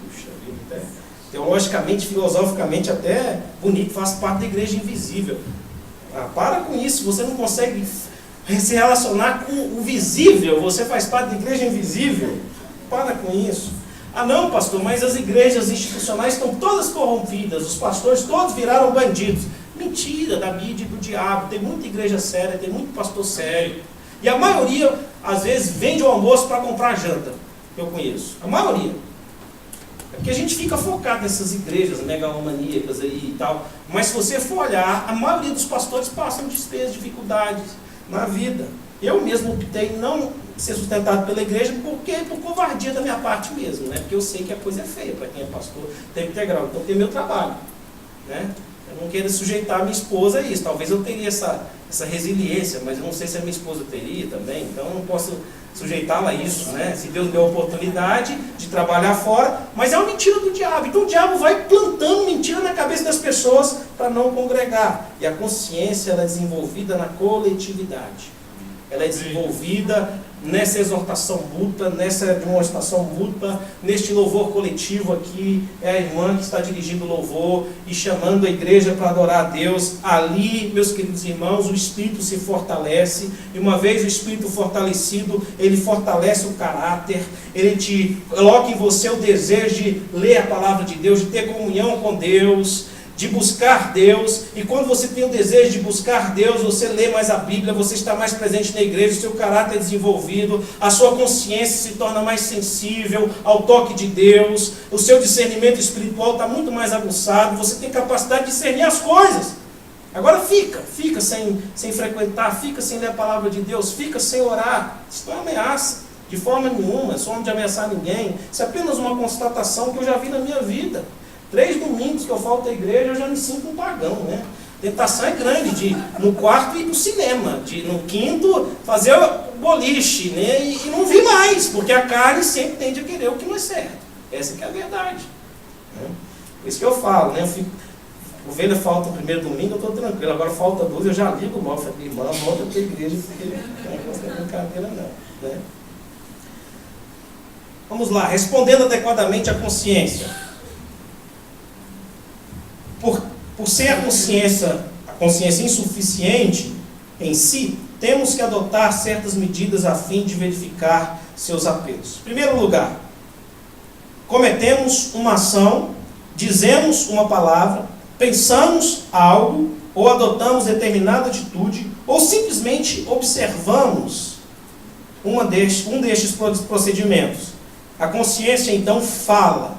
Puxa vida, teologicamente, filosoficamente até bonito, faço parte da igreja invisível. Para com isso, você não consegue se relacionar com o visível, você faz parte da igreja invisível. Para com isso. Não, pastor, mas as igrejas institucionais estão todas corrompidas, os pastores todos viraram bandidos. Mentira da mídia e do diabo, tem muita igreja séria, tem muito pastor sério. E a maioria, às vezes, vende o almoço para comprar janta, que eu conheço. A maioria. É porque a gente fica focado nessas igrejas megalomaníacas aí e tal. Mas se você for olhar, a maioria dos pastores passam despesas, dificuldades na vida. Eu mesmo optei não ser sustentado pela igreja por covardia da minha parte mesmo, né? Porque eu sei que a coisa é feia para quem é pastor, tempo integral. Então tem meu trabalho, né? Eu não quero sujeitar a minha esposa a isso. Talvez eu teria essa resiliência, mas eu não sei se a minha esposa teria também. Então eu não posso sujeitá-la a isso, né? Se Deus deu a oportunidade de trabalhar fora, mas é uma mentira do diabo. Então o diabo vai plantando mentira na cabeça das pessoas para não congregar. E a consciência ela é desenvolvida na coletividade. Ela é desenvolvida nessa exortação mútua, nessa demonstração mútua, neste louvor coletivo aqui. É a irmã que está dirigindo o louvor e chamando a igreja para adorar a Deus. Ali, meus queridos irmãos, o Espírito se fortalece. E uma vez o Espírito fortalecido, ele fortalece o caráter. Ele te coloca em você o desejo de ler a palavra de Deus, de ter comunhão com Deus, de buscar Deus. E quando você tem o desejo de buscar Deus, você lê mais a Bíblia, você está mais presente na igreja, o seu caráter é desenvolvido, a sua consciência se torna mais sensível ao toque de Deus, o seu discernimento espiritual está muito mais aguçado, você tem capacidade de discernir as coisas. Agora fica sem frequentar, fica sem ler a palavra de Deus, fica sem orar. Isso não é ameaça, de forma nenhuma, sou homem de ameaçar ninguém. Isso é apenas uma constatação que eu já vi na minha vida. 3 domingos que eu falto à igreja, eu já me sinto um pagão, né? A tentação é grande de ir no quarto ir para o cinema, de no quinto fazer o boliche, né? E não vir mais, porque a carne sempre tende a querer o que não é certo. Essa que é a verdade, né? Por isso que eu falo, né? Ovelha falta o primeiro domingo, eu estou tranquilo. Agora falta 12, eu já ligo mal, falei, irmã, volta para a igreja, porque não é brincadeira não, né? Vamos lá, respondendo adequadamente à consciência. Por ser a consciência insuficiente em si, temos que adotar certas medidas a fim de verificar seus apelos. Em primeiro lugar, cometemos uma ação, dizemos uma palavra, pensamos algo, ou adotamos determinada atitude, ou simplesmente observamos um destes procedimentos. A consciência então fala,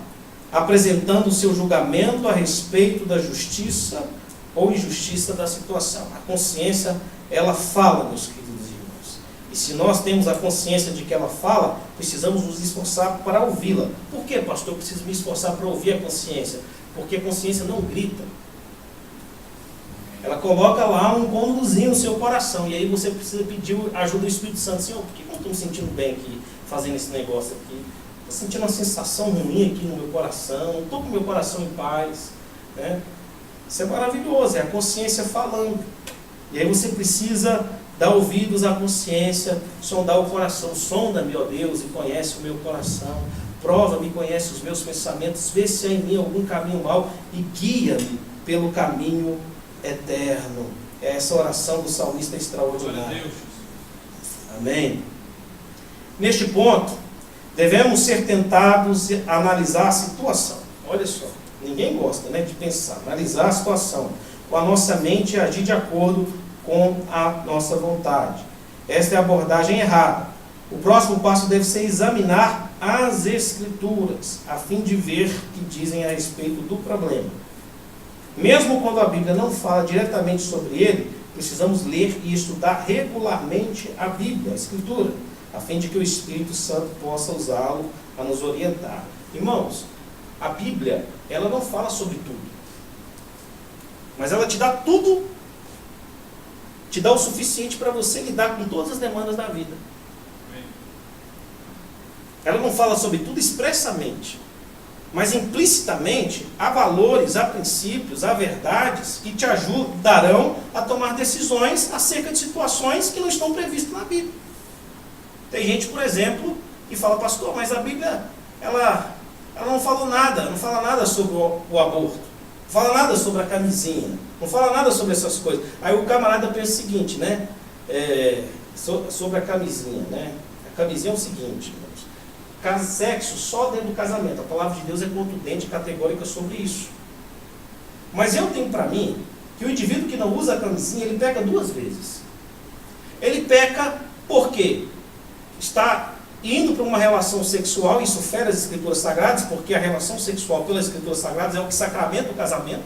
apresentando o seu julgamento a respeito da justiça ou injustiça da situação. A consciência, ela fala, meus queridos irmãos. E se nós temos a consciência de que ela fala, precisamos nos esforçar para ouvi-la. Por que, pastor, eu preciso me esforçar para ouvir a consciência? Porque a consciência não grita. Ela coloca lá um cômodozinho no seu coração, e aí você precisa pedir a ajuda do Espírito Santo. Senhor, por que eu não estou me sentindo bem aqui, fazendo esse negócio aqui? Estou sentindo uma sensação ruim aqui no meu coração, não estou com o meu coração em paz, né? Isso é maravilhoso, é a consciência falando. E aí você precisa dar ouvidos à consciência, sondar o coração. Sonda-me, ó Deus, e conhece o meu coração. Prova-me, conhece os meus pensamentos, vê se há em mim algum caminho mau e guia-me pelo caminho eterno. É essa oração do salmista extraordinária. Amém? Neste ponto, devemos ser tentados a analisar a situação. Olha só, ninguém gosta, né, de pensar, analisar a situação, com a nossa mente e agir de acordo com a nossa vontade. Esta é a abordagem errada. O próximo passo deve ser examinar as Escrituras, a fim de ver o que dizem a respeito do problema. Mesmo quando a Bíblia não fala diretamente sobre ele, precisamos ler e estudar regularmente a Bíblia, a Escritura, a fim de que o Espírito Santo possa usá-lo a nos orientar. Irmãos, a Bíblia, ela não fala sobre tudo, mas ela te dá tudo, te dá o suficiente para você lidar com todas as demandas da vida. Ela não fala sobre tudo expressamente, mas implicitamente há valores, há princípios, há verdades que te ajudarão a tomar decisões acerca de situações que não estão previstas na Bíblia. Tem gente, por exemplo, que fala, pastor, mas a Bíblia, ela não fala nada sobre o aborto, não fala nada sobre a camisinha, não fala nada sobre essas coisas. Aí o camarada pensa o seguinte, né, sobre a camisinha, né? A camisinha é o seguinte, sexo só dentro do casamento. A palavra de Deus é contundente e categórica sobre isso. Mas eu tenho para mim que o indivíduo que não usa a camisinha, ele peca 2 vezes. Ele peca porque está indo para uma relação sexual, isso fere as Escrituras Sagradas, porque a relação sexual pelas Escrituras Sagradas é o que sacramenta o casamento.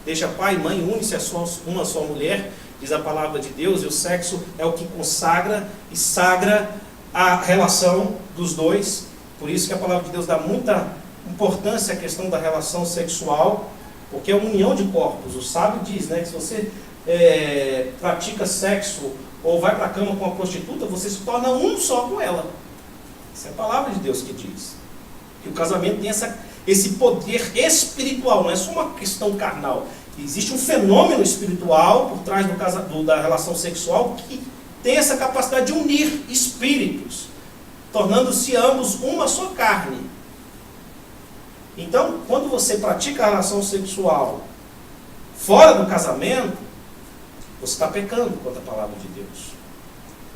Deixa pai e mãe, une-se a uma só mulher, diz a palavra de Deus, e o sexo é o que consagra e sagra a relação dos dois. Por isso que a palavra de Deus dá muita importância à questão da relação sexual, porque é uma união de corpos. O sábio diz, né, que se você pratica sexo ou vai para a cama com uma prostituta, você se torna um só com ela. Essa é a palavra de Deus que diz. Que o casamento tem esse poder espiritual, não é só uma questão carnal. Existe um fenômeno espiritual por trás da relação sexual que tem essa capacidade de unir espíritos, tornando-se ambos uma só carne. Então, quando você pratica a relação sexual fora do casamento, você está pecando contra a palavra de Deus.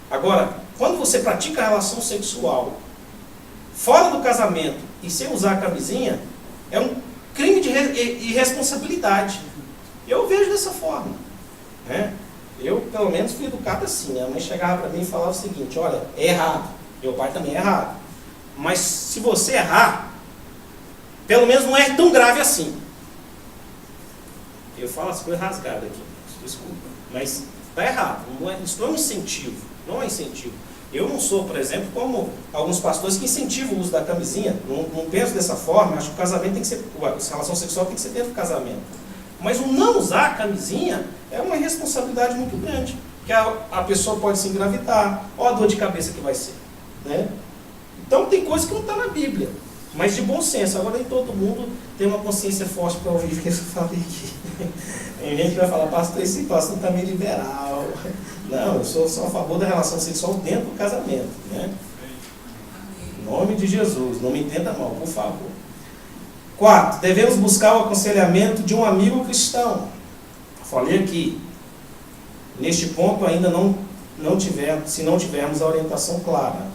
Agora, quando você pratica a relação sexual fora do casamento e sem usar a camisinha, é um crime de irresponsabilidade. Eu vejo dessa forma, né? Eu, pelo menos, fui educado assim. Minha mãe chegava para mim e falava o seguinte: olha, é errado. Meu pai também é errado. Mas se você errar, pelo menos não é tão grave assim. Eu falo as coisas rasgadas aqui, desculpa. Mas está errado. Isso não é um incentivo. Não é incentivo. Eu não sou, por exemplo, como alguns pastores que incentivam o uso da camisinha. Não penso dessa forma. Acho que o casamento tem que ser, a relação sexual tem que ser dentro do casamento. Mas o não usar a camisinha é uma responsabilidade muito grande. Que a pessoa pode se engravidar. Olha a dor de cabeça que vai ser, né? Então tem coisas que não está na Bíblia, mas de bom senso. Agora nem todo mundo tem uma consciência forte para ouvir o que eu falei aqui. Tem gente que vai falar: pastor, esse pastor está meio liberal. Não, eu sou a favor da relação sexual dentro do casamento, né? Em nome de Jesus, não me entenda mal, por favor. 4. Devemos buscar o aconselhamento de um amigo cristão. Falei aqui, neste ponto ainda se não tivermos a orientação clara.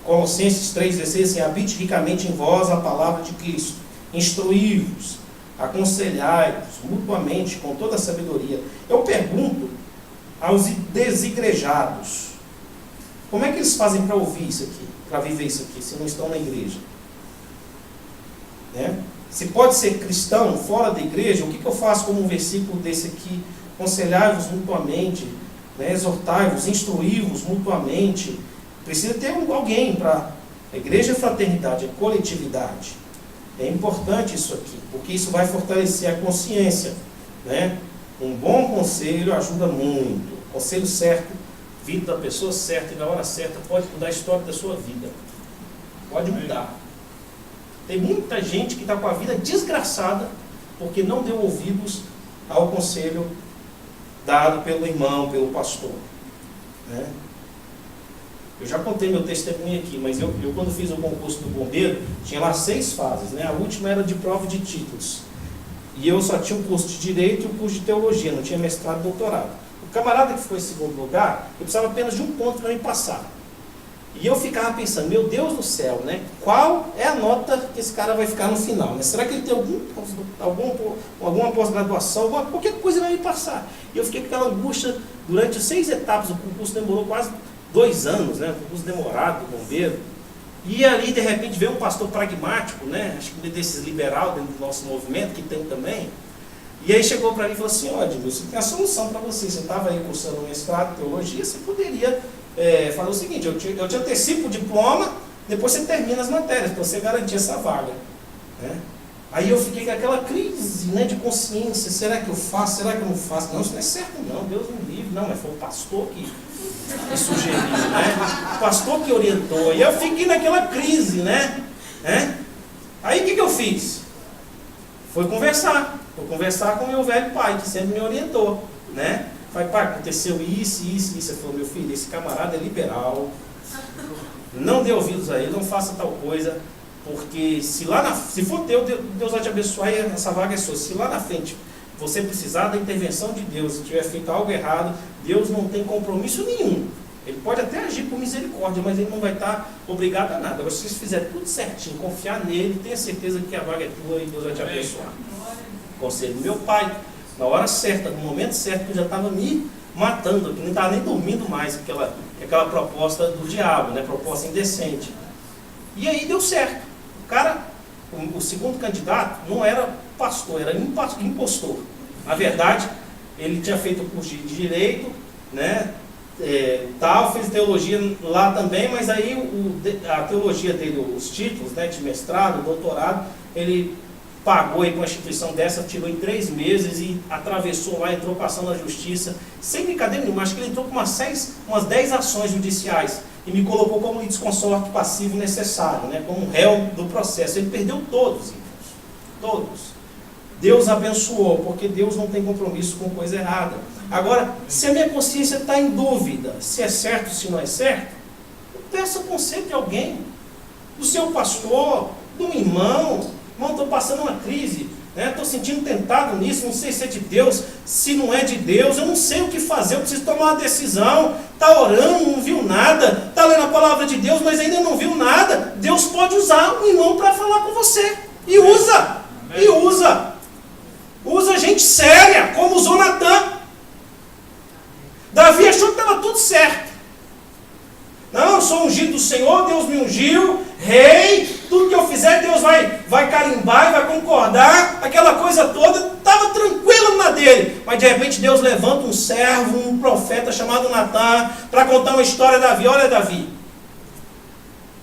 Colossenses 3,16, assim: habite ricamente em vós a palavra de Cristo, instruí-vos, aconselhai-vos mutuamente com toda a sabedoria. Eu pergunto aos desigrejados, como é que eles fazem para ouvir isso aqui, para viver isso aqui, se não estão na igreja? Né? Se pode ser cristão fora da igreja, o que eu faço como um versículo desse aqui? Aconselhai-vos mutuamente, né? Exortai-vos, instruí-vos mutuamente. Precisa ter alguém para... A igreja é fraternidade, é coletividade. É importante isso aqui, porque isso vai fortalecer a consciência, né? Um bom conselho ajuda muito. Conselho certo, vindo da pessoa certa e na hora certa, pode mudar a história da sua vida. Pode mudar. Tem muita gente que está com a vida desgraçada porque não deu ouvidos ao conselho dado pelo irmão, pelo pastor, né? Eu já contei meu testemunho aqui, mas eu quando fiz o concurso do bombeiro, tinha lá 6 fases, né? A última era de prova de títulos. E eu só tinha o curso de Direito e o curso de Teologia, não tinha mestrado e doutorado. O camarada que ficou em segundo lugar, eu precisava apenas de um ponto para me passar. E eu ficava pensando: meu Deus do céu, né? Qual é a nota que esse cara vai ficar no final? Né? Será que ele tem alguma pós-graduação, qualquer coisa vai me passar? E eu fiquei com aquela angústia durante 6 etapas. O concurso demorou quase 2 anos, né? Um concurso demorado do bombeiro. E ali, de repente, veio um pastor pragmático, né? Acho que desses liberal dentro do nosso movimento, que tem também. E aí chegou para mim e falou assim: ó, Edmilson, tem a solução para você. Você estava aí cursando um mestrado em teologia, você poderia fazer o seguinte: eu te antecipo o diploma, depois você termina as matérias, para você garantir essa vaga, né? Aí eu fiquei com aquela crise, né, de consciência: será que eu faço? Será que eu não faço? Não, isso não é certo não, Deus me livre. Não, mas foi o pastor que sugeriu, né? O pastor que orientou. E eu fiquei naquela crise, né? Aí o que eu fiz? Fui conversar com o meu velho pai, que sempre me orientou, né? Falei: pai, aconteceu isso. Ele falou: meu filho, esse camarada é liberal, não dê ouvidos a ele, não faça tal coisa, porque se for teu, Deus vai te abençoar e essa vaga é sua. Se lá na frente você precisar da intervenção de Deus e tiver feito algo errado, Deus não tem compromisso nenhum. Ele pode até agir por misericórdia, mas ele não vai estar obrigado a nada. Agora, se vocês fizerem tudo certinho, confiar nele, tenha certeza que a vaga é tua e Deus vai te abençoar. Conselho do meu pai, na hora certa, no momento certo, que eu já estava me matando, que não estava nem dormindo mais, aquela proposta do diabo, né? Proposta indecente. E aí deu certo. O cara, o segundo candidato, não era pastor, era impostor. Na verdade, ele tinha feito o curso de Direito, né? Fez teologia lá também, mas aí a teologia dele, os títulos, né, de mestrado, doutorado, ele pagou aí com uma instituição dessa, tirou em 3 meses e atravessou lá, entrou com ação na justiça. Sem brincadeira nenhuma, acho que ele entrou com umas 10 ações judiciais e me colocou como litisconsorte passivo necessário, né, como réu do processo. Ele perdeu todos, irmãos. Todos. Deus abençoou, porque Deus não tem compromisso com coisa errada. Agora, se a minha consciência está em dúvida, se é certo, se não é certo, peça conselho de alguém, do seu pastor, do irmão. Irmão, estou passando uma crise, estou sentindo tentado nisso, não sei se é de Deus, se não é de Deus, eu não sei o que fazer, eu preciso tomar uma decisão. Está orando, não viu nada, está lendo a palavra de Deus, mas ainda não viu nada. Deus pode usar um irmão para falar com você, e usa, e usa. Usa gente séria, como usou Natan. Davi achou que estava tudo certo. Não, eu sou ungido do Senhor, Deus me ungiu, rei, tudo que eu fizer Deus vai carimbar e vai concordar, aquela coisa toda, estava tranquilo na dele. Mas de repente Deus levanta um servo, um profeta chamado Natan, para contar uma história de Davi. Olha Davi,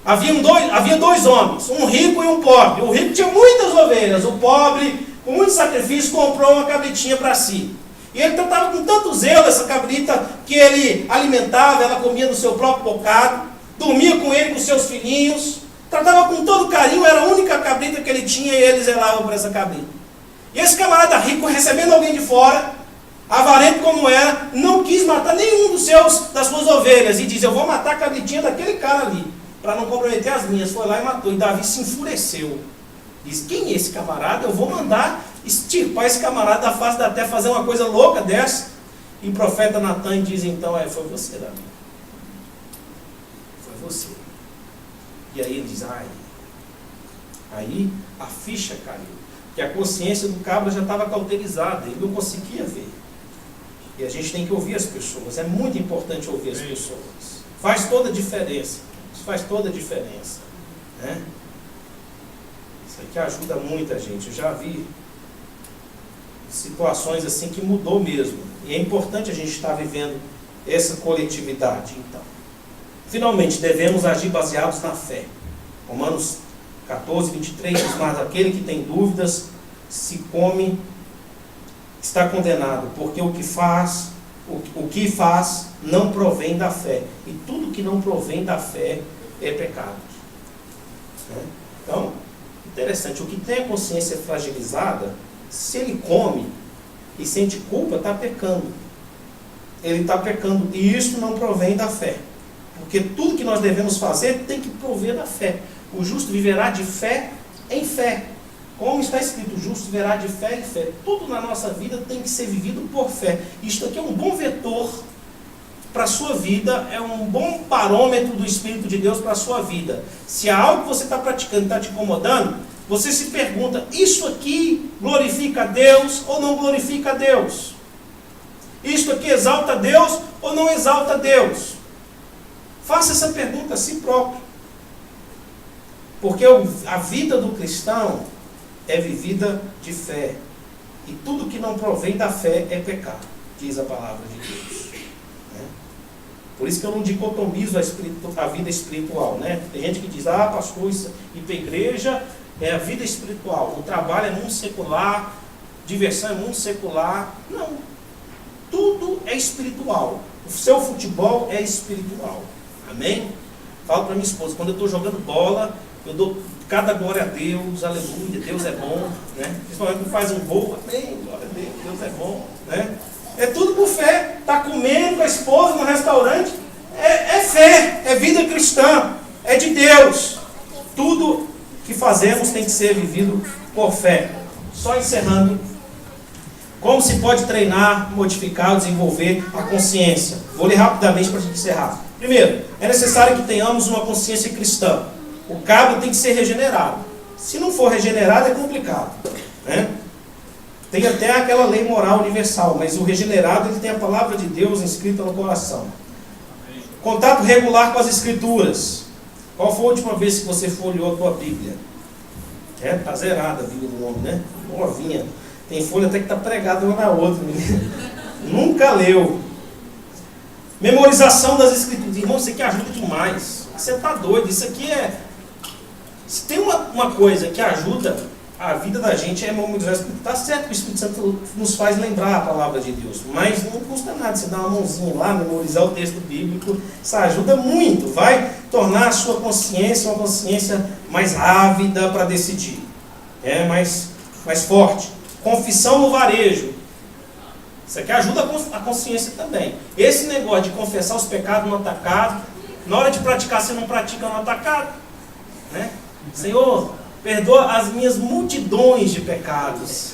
havia dois homens, um rico e um pobre. O rico tinha muitas ovelhas, o pobre, com muito sacrifício, comprou uma cabritinha para si. E ele estava com tanto zelo, essa cabrita, que ele alimentava, ela comia no seu próprio bocado, dormia com ele, com seus filhinhos, tratava com todo carinho, era a única cabrita que ele tinha e ele zelava por essa cabrita. E esse camarada rico, recebendo alguém de fora, avarento como era, não quis matar nenhum das suas ovelhas e diz: eu vou matar a cabritinha daquele cara ali, para não comprometer as minhas. Foi lá e matou. E Davi se enfureceu. Diz: quem é esse camarada? Eu vou mandar extirpar esse camarada da face da terra, fazer uma coisa louca dessa. E o profeta Natan diz então: foi você, Davi. Foi você. E aí ele diz: aí a ficha caiu. Que a consciência do cabra já estava cauterizada, ele não conseguia ver. E a gente tem que ouvir as pessoas, é muito importante ouvir as pessoas. Faz toda a diferença. Isso faz toda a diferença. Né? Isso aqui ajuda muita gente. Eu já vi situações assim que mudou mesmo. E é importante a gente estar vivendo essa coletividade. Então, finalmente, devemos agir baseados na fé. Romanos 14, 23 diz: mas aquele que tem dúvidas, se come, está condenado, porque o que faz não provém da fé. E tudo que não provém da fé é pecado. Então, interessante, o que tem a consciência fragilizada, se ele come e sente culpa, está pecando. Ele está pecando, e isso não provém da fé. Porque tudo que nós devemos fazer tem que prover da fé. O justo viverá de fé em fé. Como está escrito: o justo viverá de fé em fé. Tudo na nossa vida tem que ser vivido por fé. Isto aqui é um bom vetor para a sua vida, é um bom parâmetro do Espírito de Deus para a sua vida. Se há algo que você está praticando, está te incomodando, você se pergunta: isso aqui glorifica a Deus ou não glorifica a Deus? Isto aqui exalta a Deus ou não exalta a Deus? Faça essa pergunta a si próprio. Porque a vida do cristão é vivida de fé. E tudo que não provém da fé é pecado, diz a palavra de Deus. Por isso que eu não dicotomizo a vida espiritual. Tem gente que diz: pastor, ir para a igreja é a vida espiritual. O trabalho é mundo secular, diversão é mundo secular. Não. Tudo é espiritual. O seu futebol é espiritual. Amém? Falo para minha esposa: quando eu estou jogando bola, eu dou cada glória a Deus, aleluia, Deus é bom, Principalmente quando faz um gol, amém, glória a Deus, Deus é bom, É tudo por fé. Está comendo com a esposa no restaurante, é fé, é vida cristã, é de Deus. Tudo que fazemos tem que ser vivido por fé. Só encerrando: como se pode treinar, modificar, desenvolver a consciência? Vou ler rapidamente para a gente encerrar. Primeiro, é necessário que tenhamos uma consciência cristã. O cabra tem que ser regenerado. Se não for regenerado, é complicado. Tem até aquela lei moral universal, mas o regenerado, ele tem a palavra de Deus inscrita no coração. Contato regular com as Escrituras. Qual foi a última vez que você folheou a tua Bíblia? Está zerada a Bíblia do homem, Novinha. Tem folha até que está pregada uma na outra. Nunca leu. Memorização das Escrituras. Irmão, isso aqui ajuda demais. Você está doido. Isso aqui Se tem uma coisa que ajuda A vida da gente é muito diversa. Está certo que o Espírito Santo nos faz lembrar a palavra de Deus, mas não custa nada você dar uma mãozinha lá, memorizar o texto bíblico. Isso ajuda muito, vai tornar a sua consciência uma consciência mais ávida para decidir, mais forte. Confissão no varejo. Isso aqui ajuda a consciência também. Esse negócio de confessar os pecados no atacado, na hora de praticar, você não pratica no atacado, né? Senhor, perdoa as minhas multidões de pecados.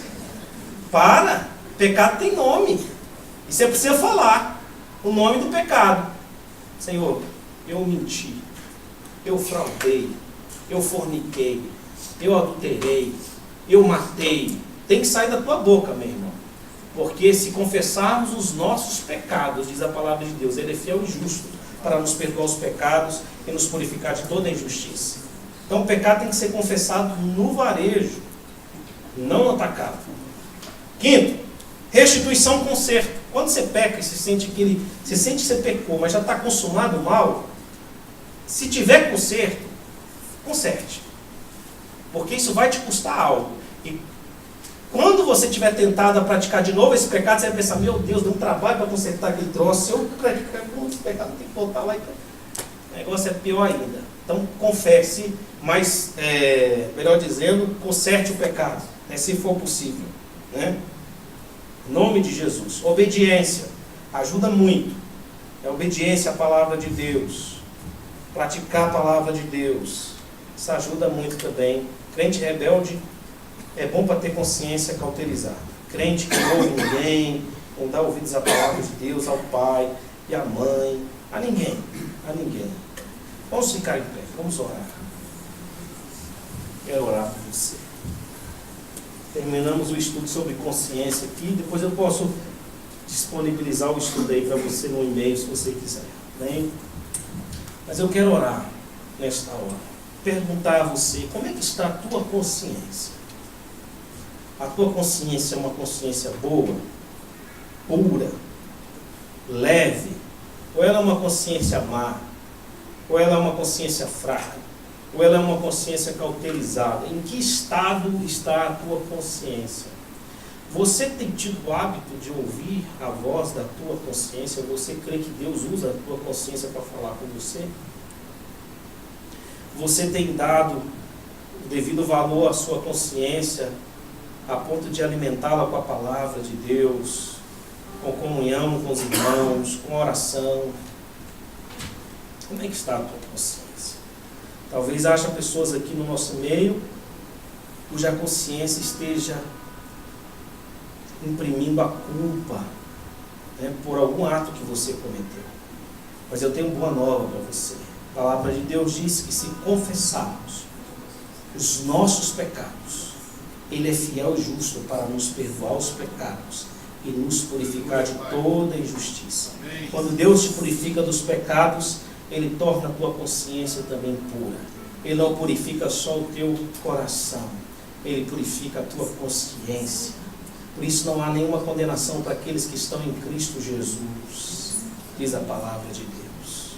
Pecado tem nome. E você precisa falar o nome do pecado. Senhor, eu menti, eu fraudei, eu forniquei, eu adulterei, eu matei. Tem que sair da tua boca, meu irmão. Porque se confessarmos os nossos pecados, diz a palavra de Deus, Ele é fiel e justo para nos perdoar os pecados e nos purificar de toda injustiça. Então o pecado tem que ser confessado no varejo, não no atacado. Quinto, restituição, conserto. Quando você peca e você sente que você pecou, mas já está consumado o mal, se tiver conserto, conserte. Porque isso vai te custar algo. E quando você estiver tentado a praticar de novo esse pecado, você vai pensar, meu Deus, deu um trabalho para consertar aquele troço. Se eu praticar esse pecado, tem que voltar lá e o negócio é pior ainda. Então confesse, mas, melhor dizendo, conserte o pecado, se for possível. Né? Em nome de Jesus. Obediência. Ajuda muito. É obediência à palavra de Deus. Praticar a palavra de Deus. Isso ajuda muito também. Crente rebelde é bom para ter consciência cauterizada. Crente que não ouve ninguém, não dá ouvidos à palavra de Deus, ao pai e à mãe, a ninguém. Vamos ficar em pé, vamos orar. Quero orar por você. Terminamos o estudo sobre consciência aqui, depois eu posso disponibilizar o estudo aí para você no e-mail, se você quiser. Bem? Mas eu quero orar nesta hora. Perguntar a você, como é que está a tua consciência? A tua consciência é uma consciência boa, pura, leve? Ou ela é uma consciência má? Ou ela é uma consciência fraca? Ou ela é uma consciência cauterizada? Em que estado está a tua consciência? Você tem tido o hábito de ouvir a voz da tua consciência? Você crê que Deus usa a tua consciência para falar com você? Você tem dado o devido valor à sua consciência a ponto de alimentá-la com a palavra de Deus, com comunhão com os irmãos, com oração? Como é que está a tua consciência? Talvez haja pessoas aqui no nosso meio cuja consciência esteja imprimindo a culpa, por algum ato que você cometeu. Mas eu tenho boa nova para você. A palavra de Deus diz que se confessarmos os nossos pecados, Ele é fiel e justo para nos perdoar os pecados e nos purificar de toda injustiça. Quando Deus te purifica dos pecados, Ele torna a tua consciência também pura. Ele não purifica só o teu coração, Ele purifica a tua consciência. Por isso não há nenhuma condenação para aqueles que estão em Cristo Jesus, diz a palavra de Deus.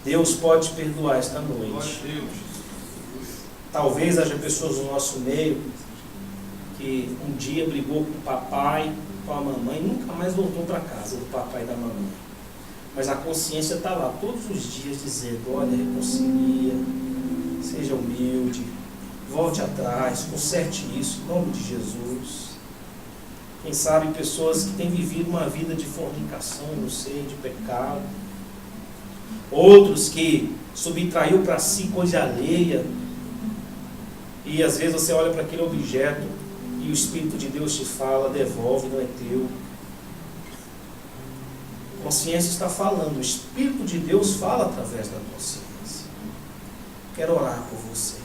Deus pode te perdoar esta noite. Talvez haja pessoas no nosso meio que um dia brigou com o papai, com a mamãe, nunca mais voltou para a casa do papai e da mamãe. Mas a consciência está lá todos os dias dizendo, olha, reconcilia, seja humilde, volte atrás, conserte isso, em nome de Jesus. Quem sabe pessoas que têm vivido uma vida de fornicação, não sei, de pecado. Outros que subtraiu para si coisa alheia. E às vezes você olha para aquele objeto e o Espírito de Deus te fala, devolve, não é teu. A consciência está falando, o Espírito de Deus fala através da consciência. Quero orar por você.